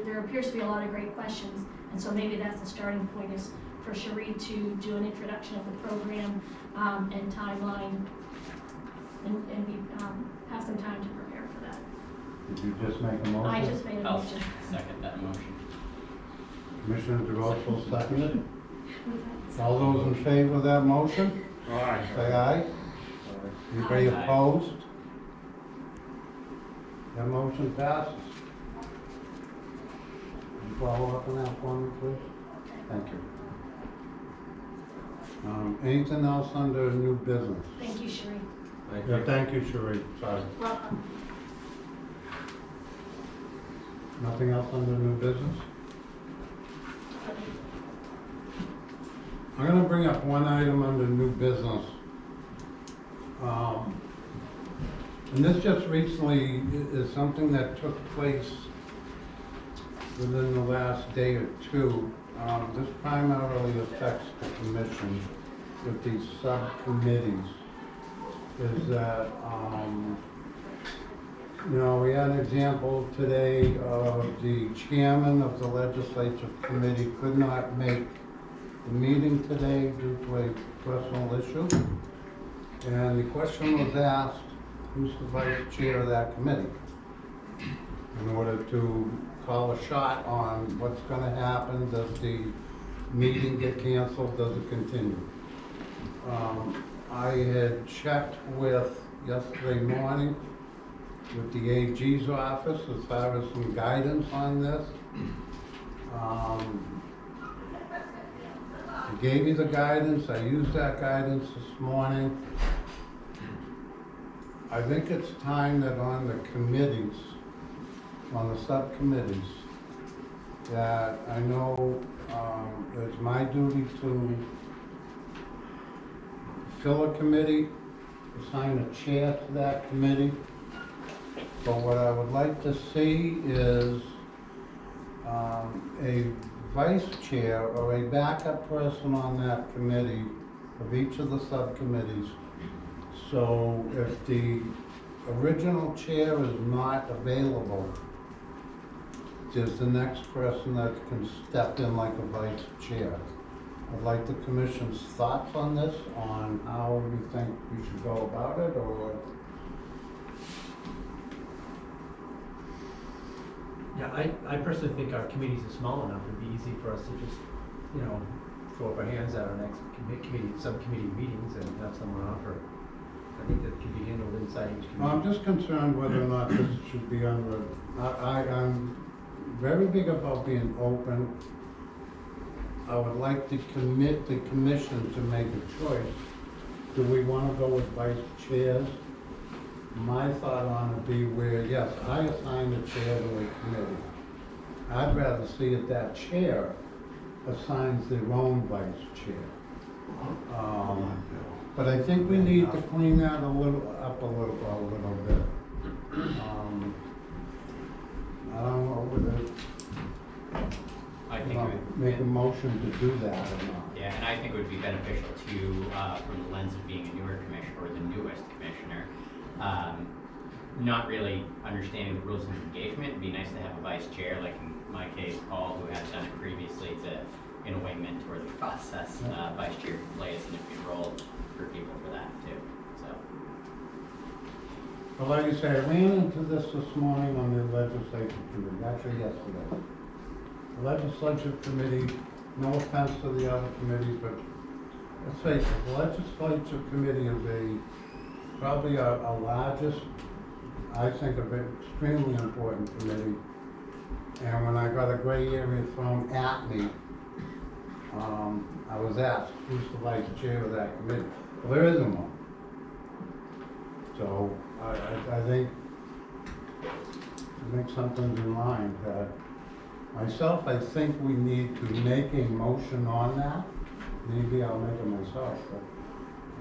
there appears to be a lot of great questions, and so maybe that's the starting point, is for Cherie to do an introduction of the program and timeline, and we have some time to prepare for that. Did you just make a motion? I just made a motion. Second that motion. Commissioner DeRosso seconded. All those in favor of that motion? Aye. Say aye. Anybody Aye. opposed? That motion passes. Can you follow up on that for me, please? Thank you. Anything else under new business? Thank you, Cherie. Thank Yeah, you. thank you, Cherie. Sorry. Welcome. Nothing else under new business? I'm gonna bring up one item under new business. And this just recently is something that took place within the last day or two. This primarily affects the commission with these subcommittees, is that, you know, we had an example today of the chairman of the legislative committee could not make the meeting today due to a personal issue. And the question was asked, who's the vice chair of that committee? In order to call a shot on what's gonna happen, does the meeting get canceled, does it continue? I had checked with, yesterday morning, with the AG's office as far as some guidance on this. I gave you the guidance, I used that guidance this morning. I think it's time that on the committees, on the subcommittees, that I know it's my duty to fill a committee, assign a chair to that committee. But what I would like to see is a vice chair or a backup person on that committee of each of the subcommittees. So if the original chair is not available, there's the next person that can step in like a vice chair. I'd like the commission's thoughts on this, on how you think we should go about it, or Yeah, I personally think our committees are small enough, it'd be easy for us to just, you know, throw up our hands at our next subcommittee meetings and have someone offer. I think that can be handled inside each committee. Well, I'm just concerned whether or not this should be under, I'm very big about being open. I would like to commit the commission to make a choice. Do we want to go with vice chairs? My thought on it be where, yes, I assign the chair to a committee. I'd rather see it that chair assigns their own vice chair. But I think we need to clean that up a little bit. I don't know whether, I think you know, it would, make a motion to do that or not. yeah, and I think it would be beneficial too, from the lens of being a newer commissioner, or the newest commissioner, not really understanding the rules of engagement. It'd be nice to have a vice chair, like in my case, Paul, who has done it previously, to, in a way, mentor the process. Vice chair can play a significant role for people for that too, so. Well, like I say, I ran into this morning on the legislative committee, actually yesterday. The legislative committee, no offense to the other committees, but let's face it, the legislative committee is probably our largest, I think, a very extremely important committee. And when I got a gray area thrown at me, I was asked, who's the vice chair of that committee? Well, there isn't one. So I think something's in mind that myself, I think we need to make a motion on that. Maybe I'll make it myself, but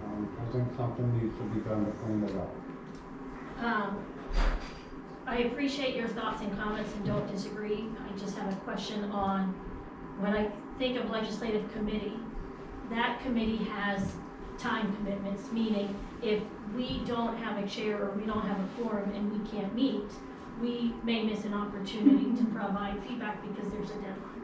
I think something needs to be done to clean it up. I appreciate your thoughts and comments and don't disagree. I just have a question on, when I think of legislative committee, that committee has time commitments, meaning if we don't have a chair or we don't have a quorum and we can't meet, we may miss an opportunity to provide feedback because there's a deadline.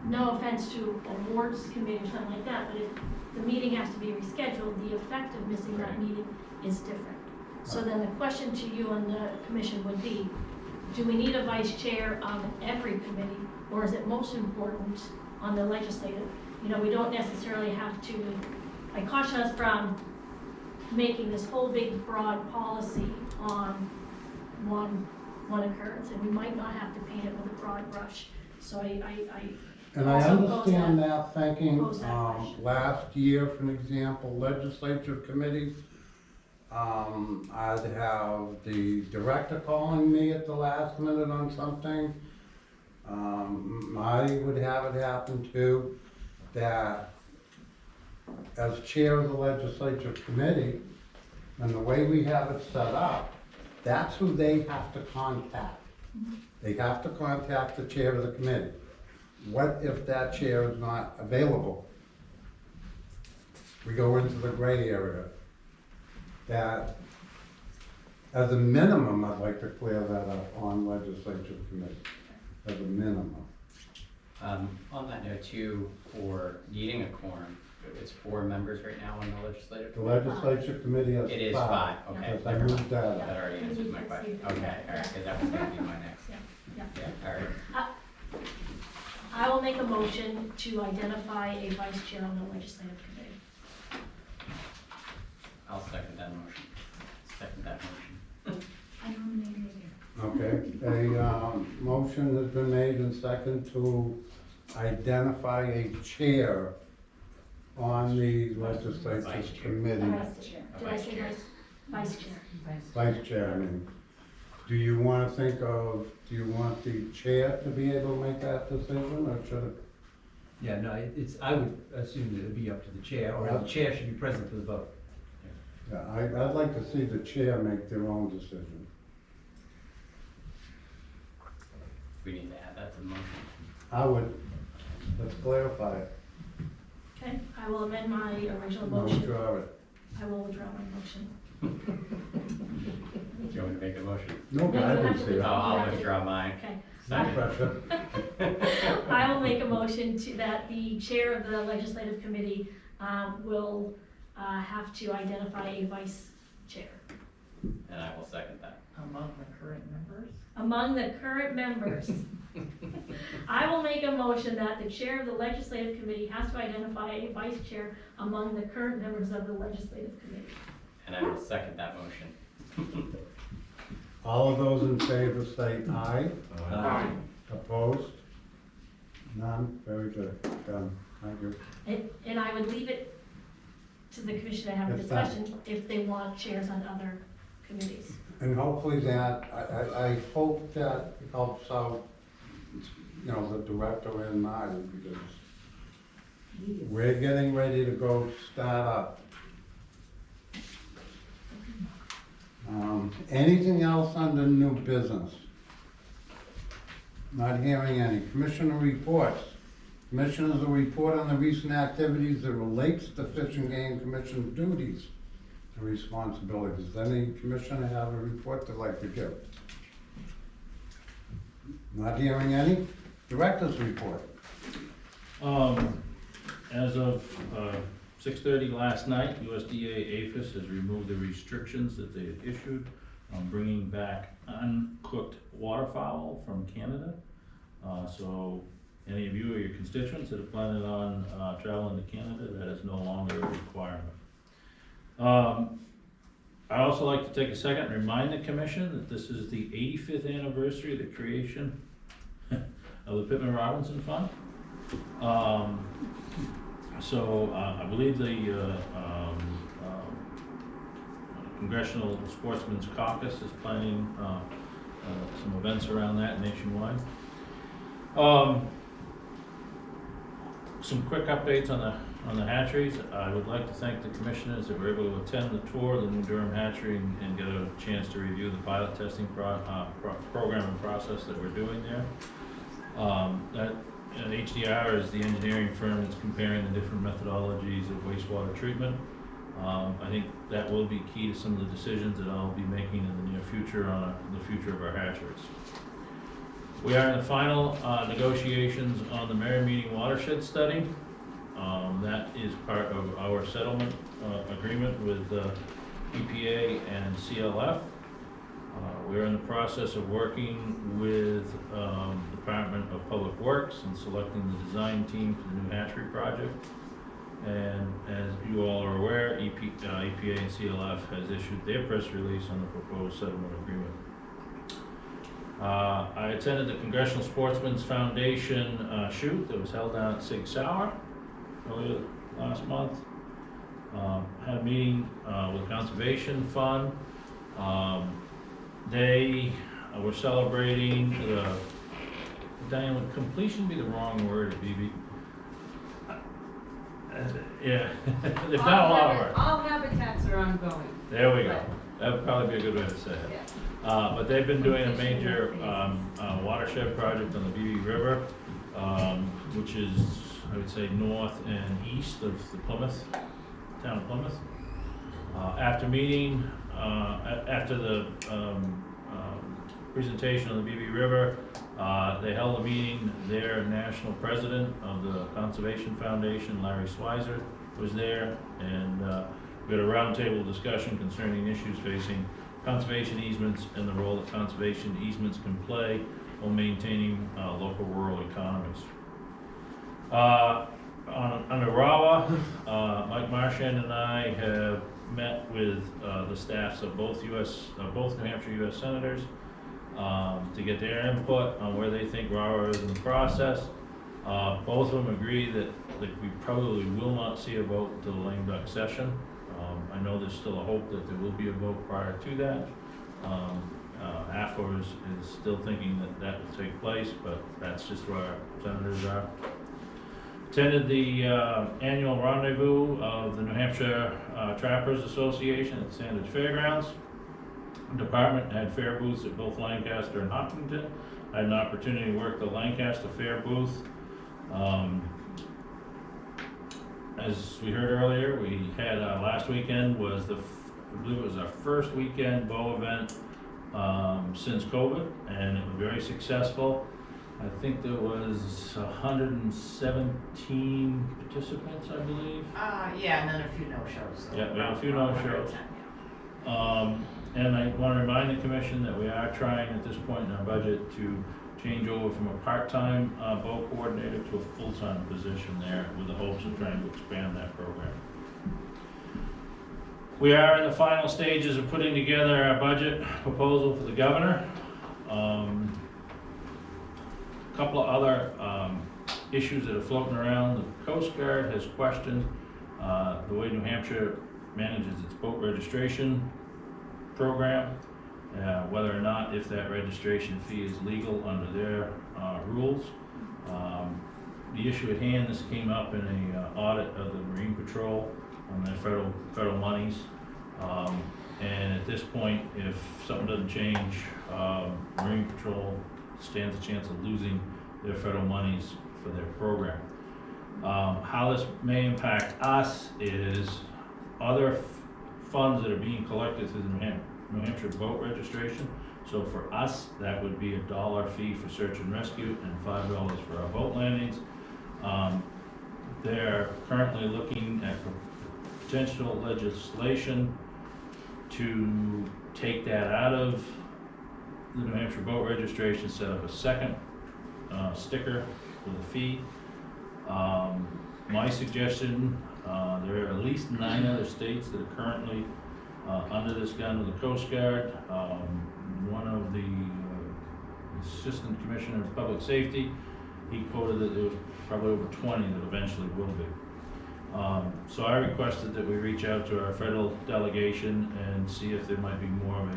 No offense to awards committee or something like that, but if the meeting has to be rescheduled, the effect of missing that meeting is different. So then the question to you and the commission would be, do we need a vice chair on every committee, or is it most important on the legislative? You know, we don't necessarily have to, I caution us from making this whole big broad policy on one occurrence, and we might not have to paint it with a broad brush. So And I understand that thinking. pose that question. Last year, for an example, legislative committee, I'd have the director calling me at the last minute on something. I would have it happen too, that as chair of the legislative committee, and the way we have it set up, that's who they have to contact. they have to contact the chair of the committee. What if that chair is not available? We go into the gray area. That, as a minimum, I'd like to clear that up on legislature committee, as a minimum. On that note too, for needing a quorum, it's 4 members right now on the legislative. The legislature committee has 5. It is 5, okay. Yes, I moved that up. That already answers my question. Okay, all right, because that was gonna be my next. Yeah. Yeah, all right. I will make a motion to identify a vice chair on the legislative committee. I'll second that motion. Second that motion. I nominate you. Okay, a motion has been made and second to identify a chair on the legislature Vice chair. committee. Vice chair. Did I say vice chair? Vice chair, I mean. Do you want the chair to be able to make that decision, or should it? Yeah, no, I would assume that it'd be up to the chair, or the chair should be present for the vote. Yeah, I'd like to see the chair make their own decision. We need to add that to the motion. I would, let's clarify it. Okay, I will amend my original No, motion. withdraw it. I will withdraw my motion. Do you want me to make a motion? No, but I didn't see Oh, it. I'll withdraw mine. Okay. No pressure. I will make a motion that the chair of the legislative committee will have to identify a vice chair. And I will second that. Among the current members? Among the current members, I will make a motion that the chair of the legislative committee has to identify a vice chair among the current members of the legislative committee. And I will second that motion. All of those in favor say aye. Aye. Opposed? None? Very good. Done. Thank you. And I would leave it to the commission to have a It's done. discussion if they want chairs on other committees. And hopefully that, I hope that helps out, you know, the director and I, because we're getting ready to go start up. Anything else under new business? Not hearing any. Commissioner reports. Commissioners will report on the recent activities that relates to Fish and Game Commission duties and responsibilities. Does any commissioner have a report they'd like to give? Not hearing any. Director's report. As of 6:30 last night, USDA APHIS has removed the restrictions that they had issued on bringing back uncooked waterfowl from Canada. So any of you or your constituents that are planning on traveling to Canada, that is no longer a requirement. I'd also like to take a second and remind the commission that this is the 85th anniversary of the creation of the Pittman Robinson Fund. So I believe the Congressional Sportsman's Caucus is planning some events around that nationwide. Some quick updates on the hatcheries. I would like to thank the commissioners that were able to attend the tour of the New Durham hatchery and get a chance to review the pilot testing program and process that we're doing there. HDR is the engineering firm that's comparing the different methodologies of wastewater treatment. I think that will be key to some of the decisions that I'll be making in the near future on the future of our hatcheries. We are in the final negotiations on the Merrimeeting watershed study. That is part of our settlement agreement with EPA and CLF. We're in the process of working with Department of Public Works and selecting the design team for the new hatchery project. And as you all are aware, EPA and CLF has issued their press release on the proposed settlement agreement. I attended the Congressional Sportsman's Foundation shoot that was held down at Sig Sauer earlier last month. Had a meeting with Conservation Fund. They were celebrating Diane, would completion be the wrong word, BB? Yeah, they've done a lot of work. All habitats are ongoing. There we go. That would probably be a good way to say it. But they've been doing a major watershed project on the BB River, which is, I would say, north and east of the Plymouth, town of Plymouth. After the presentation on the BB River, they held a meeting. Their national president of the Conservation Foundation, Larry Swizer, was there, and we had a roundtable discussion concerning issues facing conservation easements and the role that conservation easements can play while maintaining local rural economies. On Arawa, Mike Marchand and I have met with the staffs of both New Hampshire U.S. senators to get their input on where they think RAWA is in the process. Both of them agree that we probably will not see a vote until the lame duck session. I know there's still a hope that there will be a vote prior to that. AFCO is still thinking that will take place, but that's just where our senators are. Attended the annual rendezvous of the New Hampshire Trappers Association at Sandwich Fairgrounds. The department had fair booths at both Lancaster and Hopkinton. I had an opportunity to work the Lancaster fair booth. As we heard earlier, we had last weekend was I believe it was our first weekend bow event since COVID, and it was very successful. I think there was 117 participants, I believe. Yeah, and then a few no-shows. So Yeah, we had a few no-shows. And I want to remind the commission that we are trying at this point in our budget to change over from a part-time bow coordinator to a full-time position there, with the hopes of trying to expand that program. We are in the final stages of putting together our budget proposal for the governor. Couple of other issues that are floating around. The Coast Guard has questioned the way New Hampshire manages its boat registration program, whether or not if that registration fee is legal under their rules. The issue at hand, this came up in an audit of the Marine Patrol on their federal monies. And at this point, if something doesn't change, Marine Patrol stands a chance of losing their federal monies for their program. How this may impact us is other funds that are being collected through the New Hampshire boat registration. So for us, that would be $1 fee for search and rescue and $5 for our boat landings. They're currently looking at potential legislation to take that out of the New Hampshire boat registration, set up a second sticker with a fee. My suggestion, there are at least 9 other states that are currently under this gun with the Coast Guard. One of the Assistant Commissioner of Public Safety, he quoted that there was probably over 20 that eventually will be. So I requested that we reach out to our federal delegation and see if there might be more of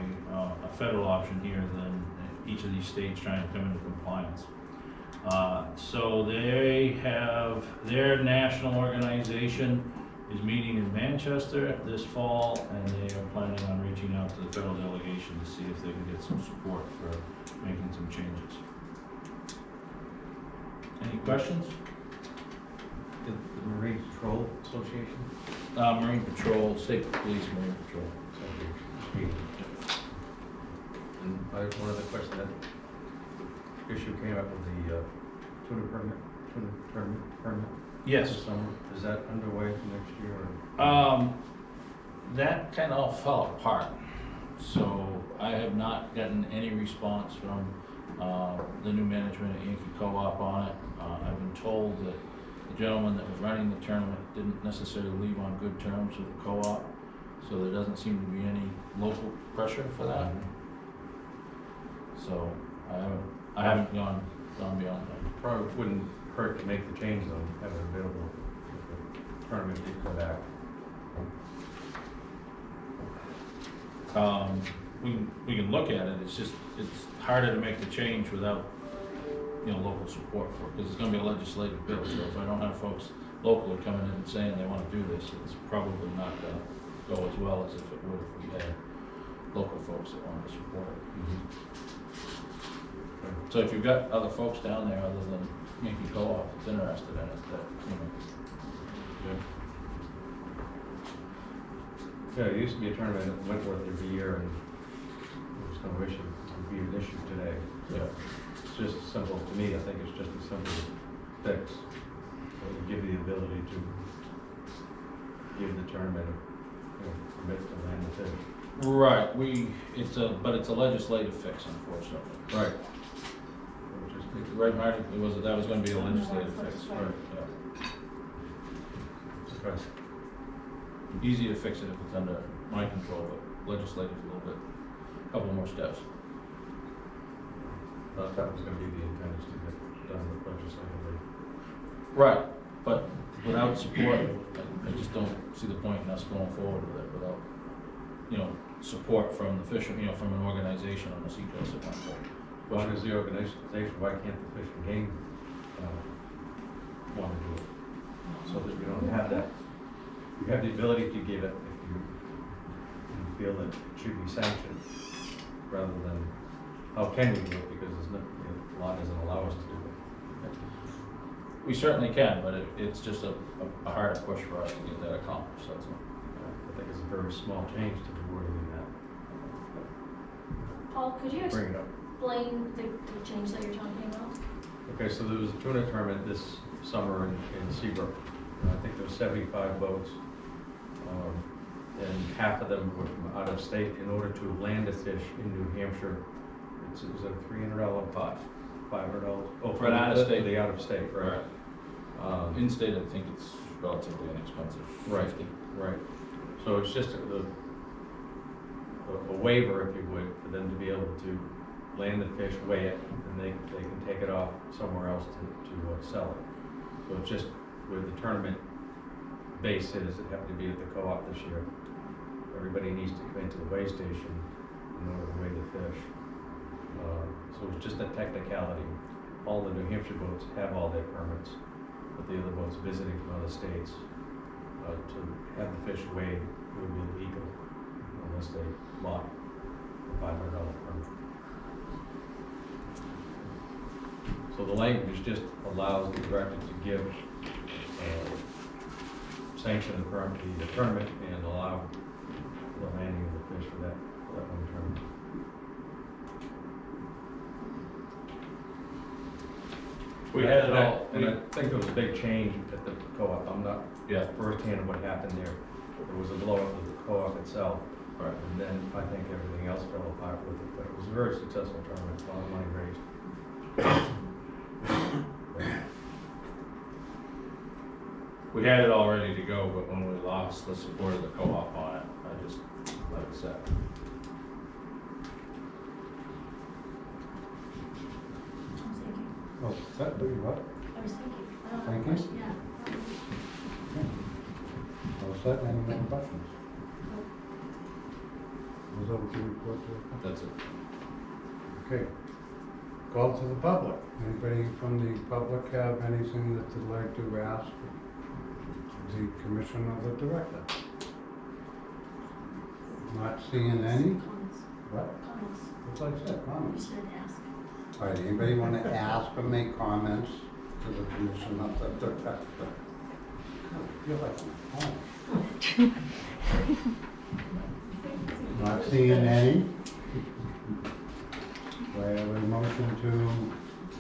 a federal option here than each of these states trying to come into compliance. So they have, their national organization is meeting in Manchester this fall, and they are planning on reaching out to the federal delegation to see if they can get some support for making some changes. Any questions? The Marine Patrol Association? Marine Patrol, State Police Marine Patrol. And one other question, that issue came up with the tuna permit. Yes. This summer. Is that underway for next year? Or? That kind of all fell apart. So I have not gotten any response from the new management at Yankee Co-op on it. I've been told that the gentleman that was running the tournament didn't necessarily leave on good terms with the co-op, so there doesn't seem to be any local pressure for that. So I haven't gone beyond that. Probably wouldn't hurt to make the change though, have it available if the tournament did come back. We can look at it. It's just it's harder to make the change without local support for it, because it's going to be a legislative bill. So if I don't have folks locally coming in and saying they want to do this, it's probably not going to go as well as if it would if we had local folks that wanted to support it. So if you've got other folks down there other than Yankee Co-op that's interested in it, that, you know. Yeah, it used to be a tournament at Wentworth every year, and there was no issue, it would be an issue today. Yeah. It's just simple, to me, I think it's just a simple fix. It would give you the ability to give the tournament, permit to land the fish. Right, but it's a legislative fix, unfortunately. Right. Right, Marty, that was gonna be a legislative fix, right, yeah. Okay. Easy to fix it if it's under my control, but legislative a little bit, couple more steps. That was gonna be the intent, is to get done with legislatively. Right, but without support, I just don't see the point in us going forward with it without, support from the fishing, from an organization on the seacoast at one point. Why does the organization, why can't the Fish and Game want to do it? So that you don't have that, you have the ability to give it if you feel that it should be sanctioned, rather than, how can we do it, because the law doesn't allow us to do it. We certainly can, but it's just a harder push for us to get that accomplished, that's all. I think it's a very small change to the wording in that. Paul, could you Bring it up. explain the change that you're talking about? Okay, so there was a tuna tournament this summer in Seabrook. I think there were 75 boats, and half of them were from out of state. In order to land a fish in New Hampshire, it was a $300 pot, $500. Oh, For an out-of-state. The out of state, right? In-state, I think it's relatively inexpensive. Right, right. So it's just a waiver, if you would, for them to be able to land the fish, weigh it, and they can take it off somewhere else to sell it. So it's just where the tournament base is, it happened to be at the co-op this year. Everybody needs to come into the weigh station in order to weigh the fish. So it's just a technicality. All the New Hampshire boats have all their permits, but the other boats visiting from other states, to have the fish weighed would be illegal unless they bought a $500 permit. So the language just allows the director to give, sanction the tournament and allow the landing of the fish for that one tournament. We had it all. And I think there was a big change at the co-op. I'm not firsthand of what happened there. There was a blow up of the co-op itself. Right. And then I think everything else fell apart with it, but it was a very successful tournament, a lot of money raised. We had it all ready to go, but when we lost the support of the co-op on it, I just let it set. Oh, that, do you what? I was thinking. Thank you. Yeah. All set, any more questions? Was that what you reported? That's it. Okay. Call to the public. Anybody from the public have anything that they'd like to ask the commission or the director? Not seeing any? Comments. What? Comments. What's I said, You comments? said ask. All right, anybody want to ask or make comments to the commission of the director? I feel like I'm at home. Not seeing any? Do I have a motion to?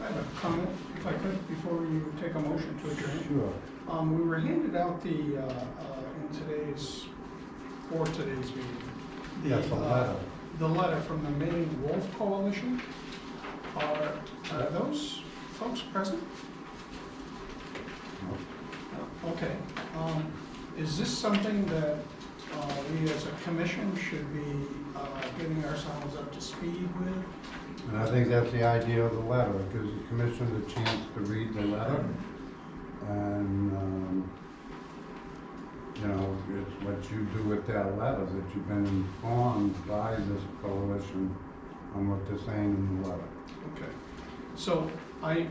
I have a comment, if I could, before you take a motion to adjourn. Sure. We were handed out for today's meeting. Yes, a letter. The letter from the Maine Wolf Coalition. Are those folks present? No. Okay. Is this something that we as a commission should be getting ourselves up to speed with? And I think that's the idea of the letter. It gives the commission the chance to read the letter. And, it's what you do with that letter, that you've been informed by this coalition on what they're saying in the letter. Okay. So I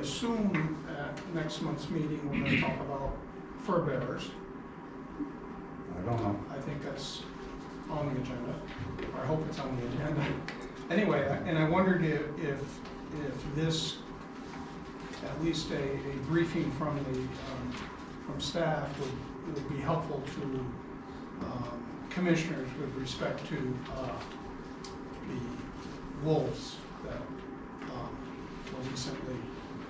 assume at next month's meeting, we're going to talk about fur bearers. I don't know. I think that's on the agenda, or I hope it's on the agenda. Anyway, and I wondered if this, at least a briefing from from staff would be helpful to commissioners with respect to the wolves that were recently,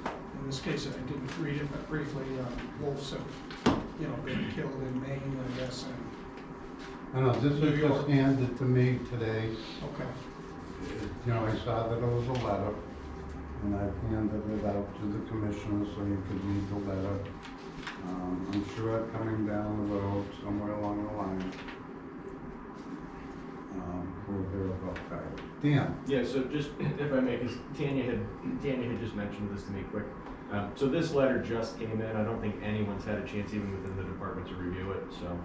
in this case, I didn't read it, but briefly, wolves have, been killed in Maine, I guess, and I know, this was just handed to me today. okay. I saw that it was a letter, and I've handed it out to the commissioners so you could read the letter. I'm sure coming down the road, somewhere along the line, we'll hear about that. Dan? Yeah, so just, if I may, because Tanya had just mentioned this to me quick. So this letter just came in. I don't think anyone's had a chance even within the department to review it, so.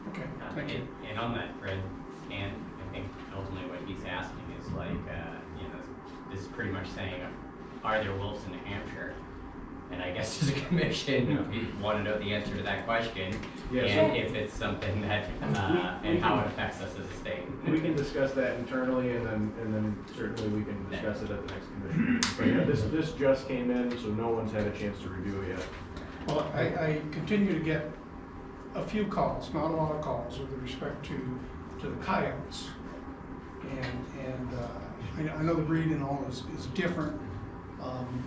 Okay, thank you. And on that thread, and I think ultimately what he's asking is like, this is pretty much saying, are there wolves in New Hampshire? And I guess as a commission, we want to know the answer to that question, Yeah, and so- if it's something that, and how it affects us as a state. We can discuss that internally, and then certainly we can discuss it at the next commission meeting. But yeah, this just came in, so no one's had a chance to review it yet. Well, I continue to get a few calls, not a lot of calls, with respect to the coyotes. And I know the breed and all is different,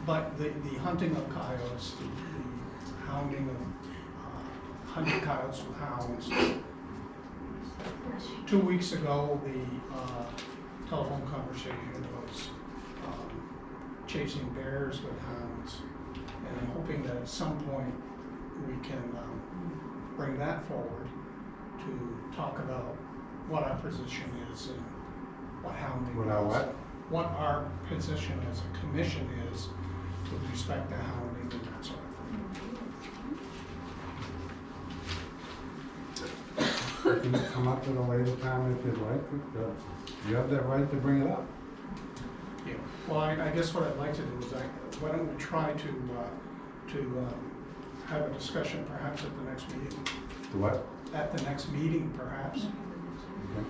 but the hunting of coyotes, the hounding of hunting coyotes with hounds. 2 weeks ago, the telephone conversation was chasing bears with hounds. And I'm hoping that at some point we can bring that forward to talk about what our position is and what hounding is. What our what? What our position as a commission is with respect to hounding and that sort of thing. You can come up at a later time if you'd like. You have that right to bring it up. Yeah, well, I guess what I'd like to do is, why don't we try to have a discussion perhaps at the next meeting? What? At the next meeting, perhaps? Okay.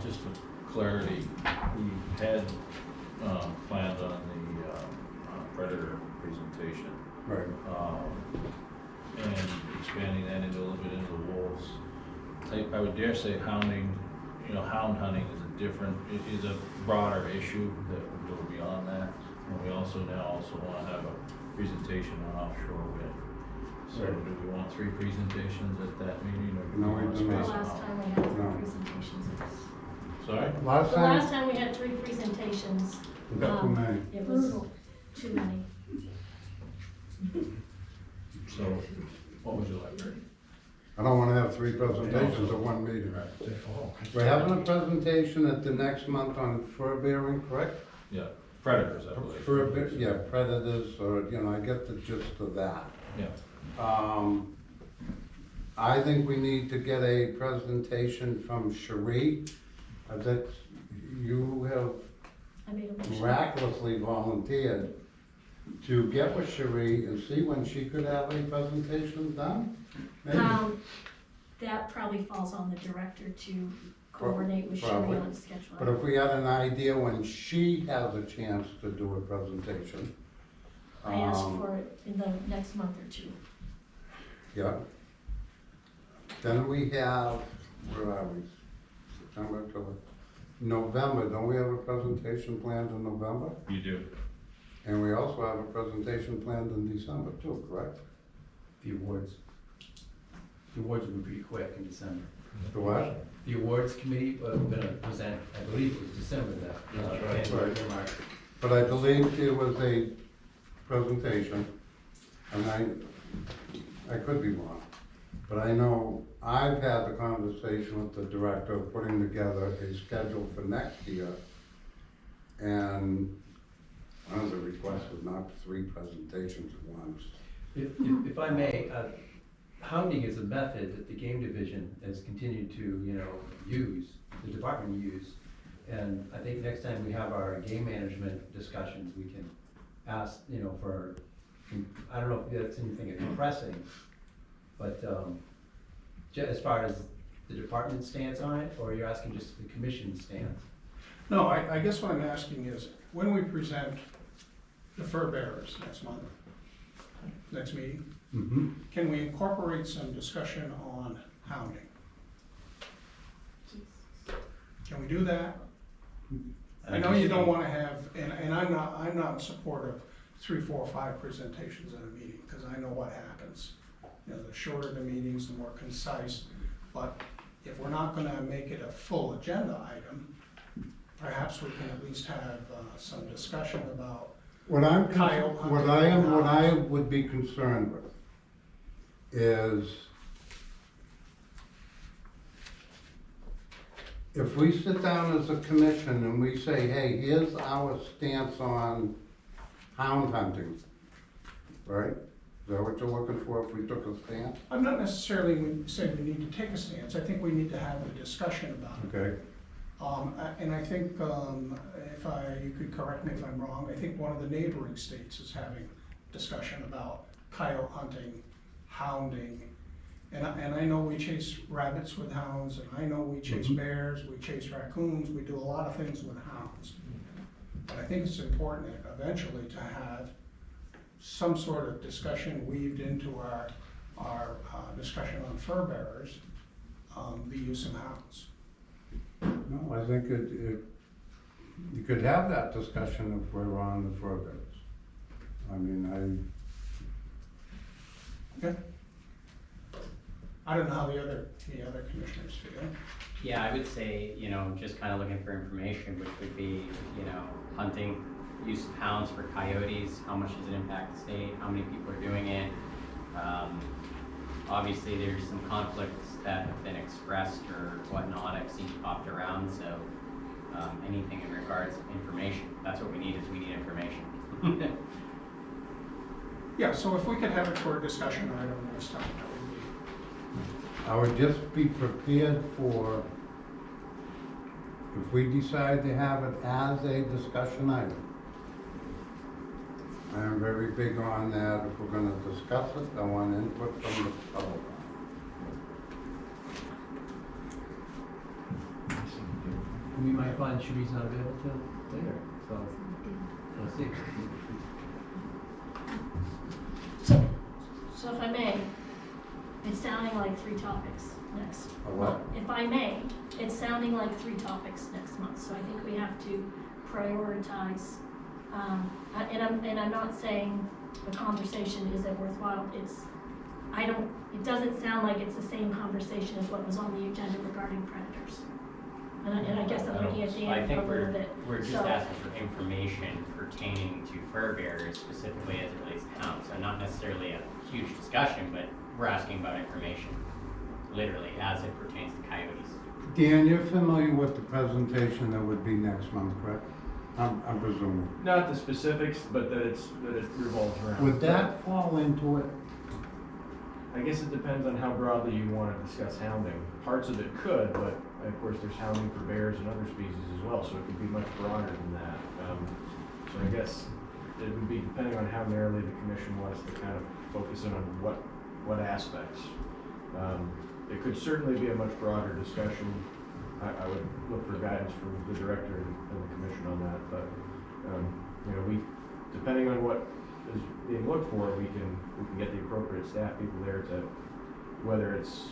Just for clarity, we had planned on the predator presentation. Right. And expanding that into a little bit into the wolves. I would dare say hounding, hound hunting is a broader issue that would go beyond that. And we also want to have a presentation on offshore wind. So Right. do we want 3 presentations at that meeting, or do No, we we want to do not. space The them last out? time we had No. three presentations, it was. Sorry? Last The last time, time we had 3 presentations, we got too many. it was too many. So, what would you like, Rick? I don't wanna have 3 presentations at one meeting. We're having a presentation at the next month on fur bearing, correct? Yeah, predators, I believe. Yeah, predators, or, I get the gist of that. Yeah. I think we need to get a presentation from Cherie, that you have I made a motion. miraculously volunteered to get with Cherie and see when she could have a presentation done? Maybe. That probably falls on the director to coordinate with Sherry Probably. on schedule. But if we had an idea when she has a chance to do a presentation. I asked for it in the next month or 2. Yeah. Then we have, where are we? September, October, November, don't we have a presentation planned in November? You do. And we also have a presentation planned in December too, correct? The awards. The awards will be pretty quick in December. The what? The awards committee, we're gonna present, I believe it was December that. Right. But I believe it was a presentation, and I could be wrong, but I know I've had the conversation with the director of putting together a schedule for next year, and one of the requests was not 3 presentations at once. If I may, hounding is a method that the game division has continued to, use, the department use. And I think next time we have our game management discussions, we can ask, for I don't know if that's anything that's pressing, but, as far as the department stance on it, or you're asking just the commission stance? No, I guess what I'm asking is, when we present the fur bearers next meeting, Mm-hmm. can we incorporate some discussion on hounding? Can we do that? I know you don't wanna have, and I'm not in support of 3, 4, 5 presentations at a meeting, because I know what happens. You know, the shorter the meetings, the more concise, but if we're not gonna make it a full agenda item, perhaps we can at least have some discussion about What coyote hunting. what I would be concerned with is if we sit down as a commission and we say, hey, here's our stance on hound hunting, right? Is that what you're looking for, if we took a stance? I'm not necessarily saying we need to take a stance, I think we need to have a discussion about it. Okay. And I think, you could correct me if I'm wrong, I think one of the neighboring states is having discussion about coyote hunting, hounding. And I know we chase rabbits with hounds, and I know we chase bears, we chase raccoons, we do a lot of things with hounds. But I think it's important eventually to have some sort of discussion weaved into our discussion on fur bearers, the use of hounds. No, I think you could have that discussion if we're on the fur bearers. I mean, Okay. I don't know how the other commissioners feel. Yeah, I would say, you know, just kind of looking for information, which would be, you know, hunting, use of hounds for coyotes, how much does it impact the state, how many people are doing it? Obviously, there's some conflicts that have been expressed or whatnot, I've seen popped around, so anything in regards to information, that's what we need, is we need information. Yeah, so if we could have it for a discussion item next time, that would be. I would just be prepared for, if we decide to have it as a discussion item. I am very big on that. If we're gonna discuss it, I want input from the public. We might find Sharice not available till later, so we'll see. So if I may, it's sounding like 3 topics next. A what? If I may, it's sounding like 3 topics next month, so I think we have to prioritize. And I'm not saying the conversation isn't worthwhile, it doesn't sound like it's the same conversation as what was on the agenda regarding predators. And I guess I'm looking at Dan I think a little bit. we're just asking for information pertaining to fur bearers, specifically as it relates to hounds. So not necessarily a huge discussion, but we're asking about information, literally, as it pertains to coyotes. Dan, you're familiar with the presentation that would be next month, correct? I'm presuming. Not the specifics, but that it revolves around. Would that fall into it? I guess it depends on how broadly you want to discuss hounding. Parts of it could, but of course there's hounding for bears and other species as well, so it could be much broader than that. So I guess it would be depending on how narrowly the commission wants to kind of focus in on what aspects. It could certainly be a much broader discussion. I would look for guidance from the director and the commission on that, but you know, depending on what is being looked for, we can get the appropriate staff people there to, whether it's,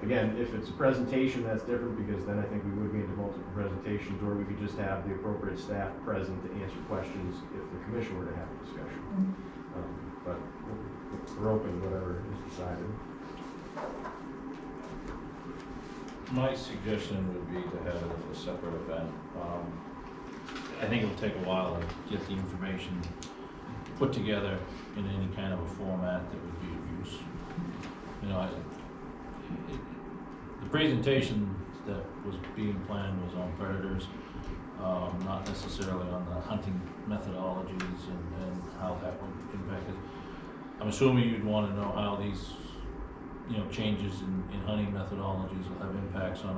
again, if it's a presentation, that's different, because then I think we would be into multiple presentations, or we could just have the appropriate staff present to answer questions if the commission were to have a discussion. But we're open to whatever is decided. My suggestion would be to have it as a separate event. I think it'll take a while to get the information put together in any kind of a format that would be of use. You know, the presentation that was being planned was on predators, not necessarily on the hunting methodologies and how that would impact it. I'm assuming you'd want to know how these, you know, changes in hunting methodologies will have impacts on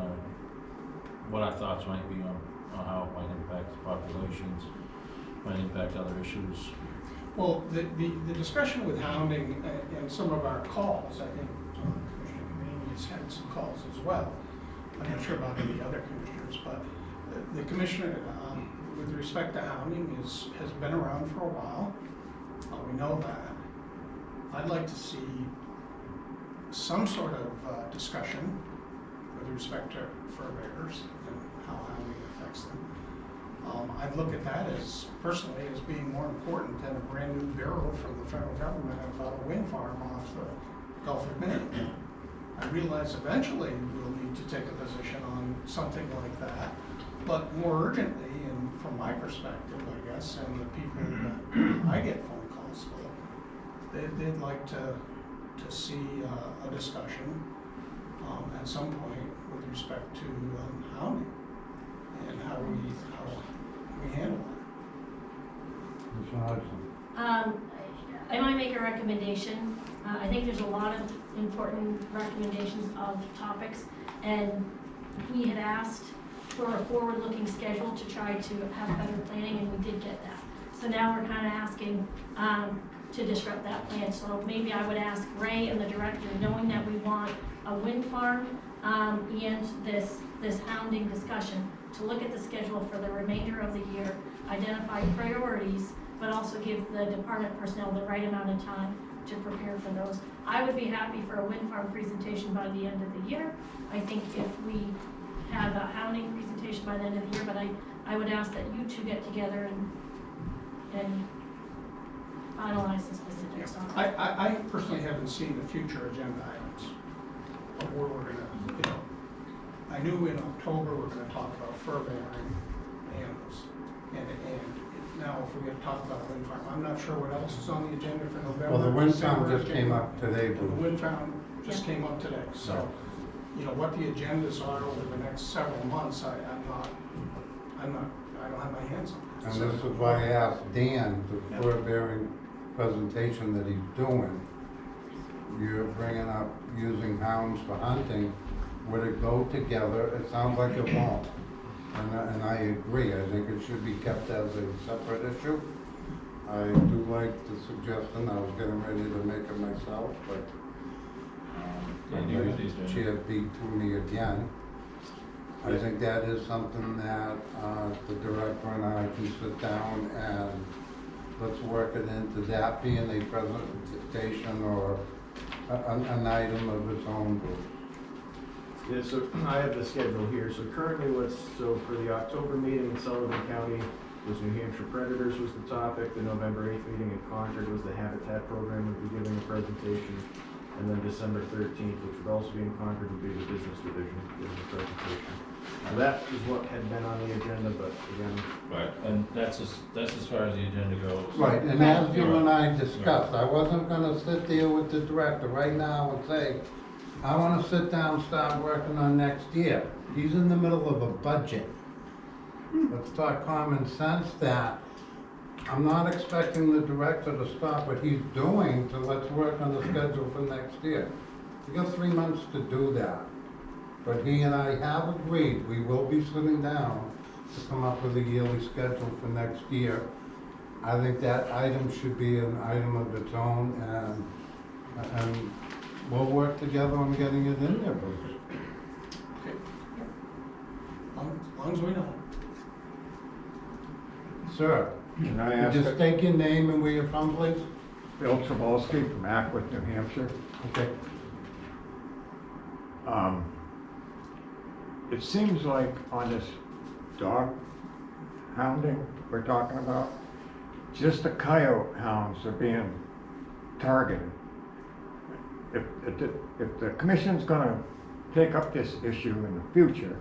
what our thoughts might be on how it might impact the populations, might impact other issues. Well, the discussion with hounding and some of our calls, I think Commissioner Kamani has had some calls as well. I'm not sure about any other commissioners, but the commissioner, with respect to hounding, has been around for a while. We know that. I'd like to see some sort of discussion with respect to fur bearers and how hounding affects them. I'd look at that as, personally, as being more important than a brand new bureau from the federal government about a wind farm off the Gulf of Maine. I realize eventually we'll need to take a position on something like that, but more urgently, and from my perspective, I guess, and the people that I get phone calls with, they'd like to see a discussion at some point with respect to hounding and how we handle it. Mr. Hodgson. I might make a recommendation. I think there's a lot of important recommendations of topics, and we had asked for a forward-looking schedule to try to have better planning, and we did get that. So now we're kind of asking to disrupt that plan. So maybe I would ask Ray and the director, knowing that we want a wind farm and this hounding discussion, to look at the schedule for the remainder of the year, identify priorities, but also give the department personnel the right amount of time to prepare for those. I would be happy for a wind farm presentation by the end of the year. I think if we have a hounding presentation by the end of the year, but I would ask that you two get together and finalize the specifics on it. I personally haven't seen the future agenda items of where we're gonna, I knew in October we're gonna talk about fur bearing animals. And now if we're gonna talk about wind farm, I'm not sure what else is on the agenda for November. Well, the wind farm December, just came up today, The Bruce. wind farm just came up today, so, what the agendas are over the next several months, I don't have my hands on that. And this is why I asked Dan, the fur-bearing presentation that he's doing. You're bringing up using hounds for hunting. Would it go together? It sounds like it won't. And I agree. I think it should be kept as a separate issue. I do like the suggestion. I was getting ready to make it myself, but Chair beat to me again. I think that is something that the director and I can sit down and let's work it into that being a presentation or an item of its own group. Yeah, so I have the schedule here. So currently so for the October meeting in Sullivan County was New Hampshire Predators was the topic. The November 8th meeting in Concord was the Habitat Program would be giving a presentation. And then December 13th, which would also be in Concord, would be the Business Division giving a presentation. Now that is what had been on the agenda, but again. Right, and that's as far as the agenda goes. Right, and as you and I discussed, I wasn't gonna sit there with the director right now and say, I wanna sit down, start working on next year. He's in the middle of a budget. Let's talk common sense that I'm not expecting the director to stop what he's doing to let's work on the schedule for next year. We got 3 months to do that. But he and I have agreed, we will be sitting down to come up with a yearly schedule for next year. I think that item should be an item of its own, and we'll work together on getting it in there, Bruce. Okay. As long as we know. Sir, Can I ask just state your name and where you're from, please? Bill Travolsky from Ackworth, New Hampshire. Okay. It seems like on this dog hounding we're talking about, just the coyote hounds are being targeted. If the commission's gonna take up this issue in the future,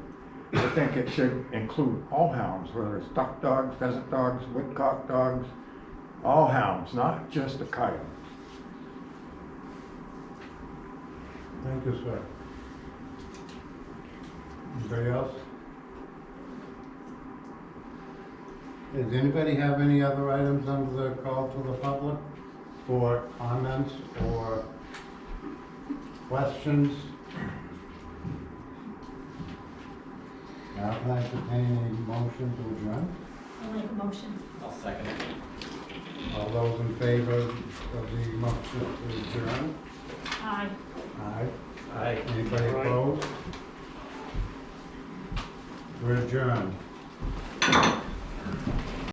I think it should include all hounds, whether it's duck dogs, pheasant dogs, woodcock dogs, all hounds, not just the coyote. Thank you, sir. Anybody else? Does anybody have any other items under the call to the public for comments or questions? Now can I entertain a motion to adjourn? I'll make a motion. I'll second it. All those in favor of the motion to adjourn? Aye. Aye. Aye. Anybody Aye. opposed? We're adjourned.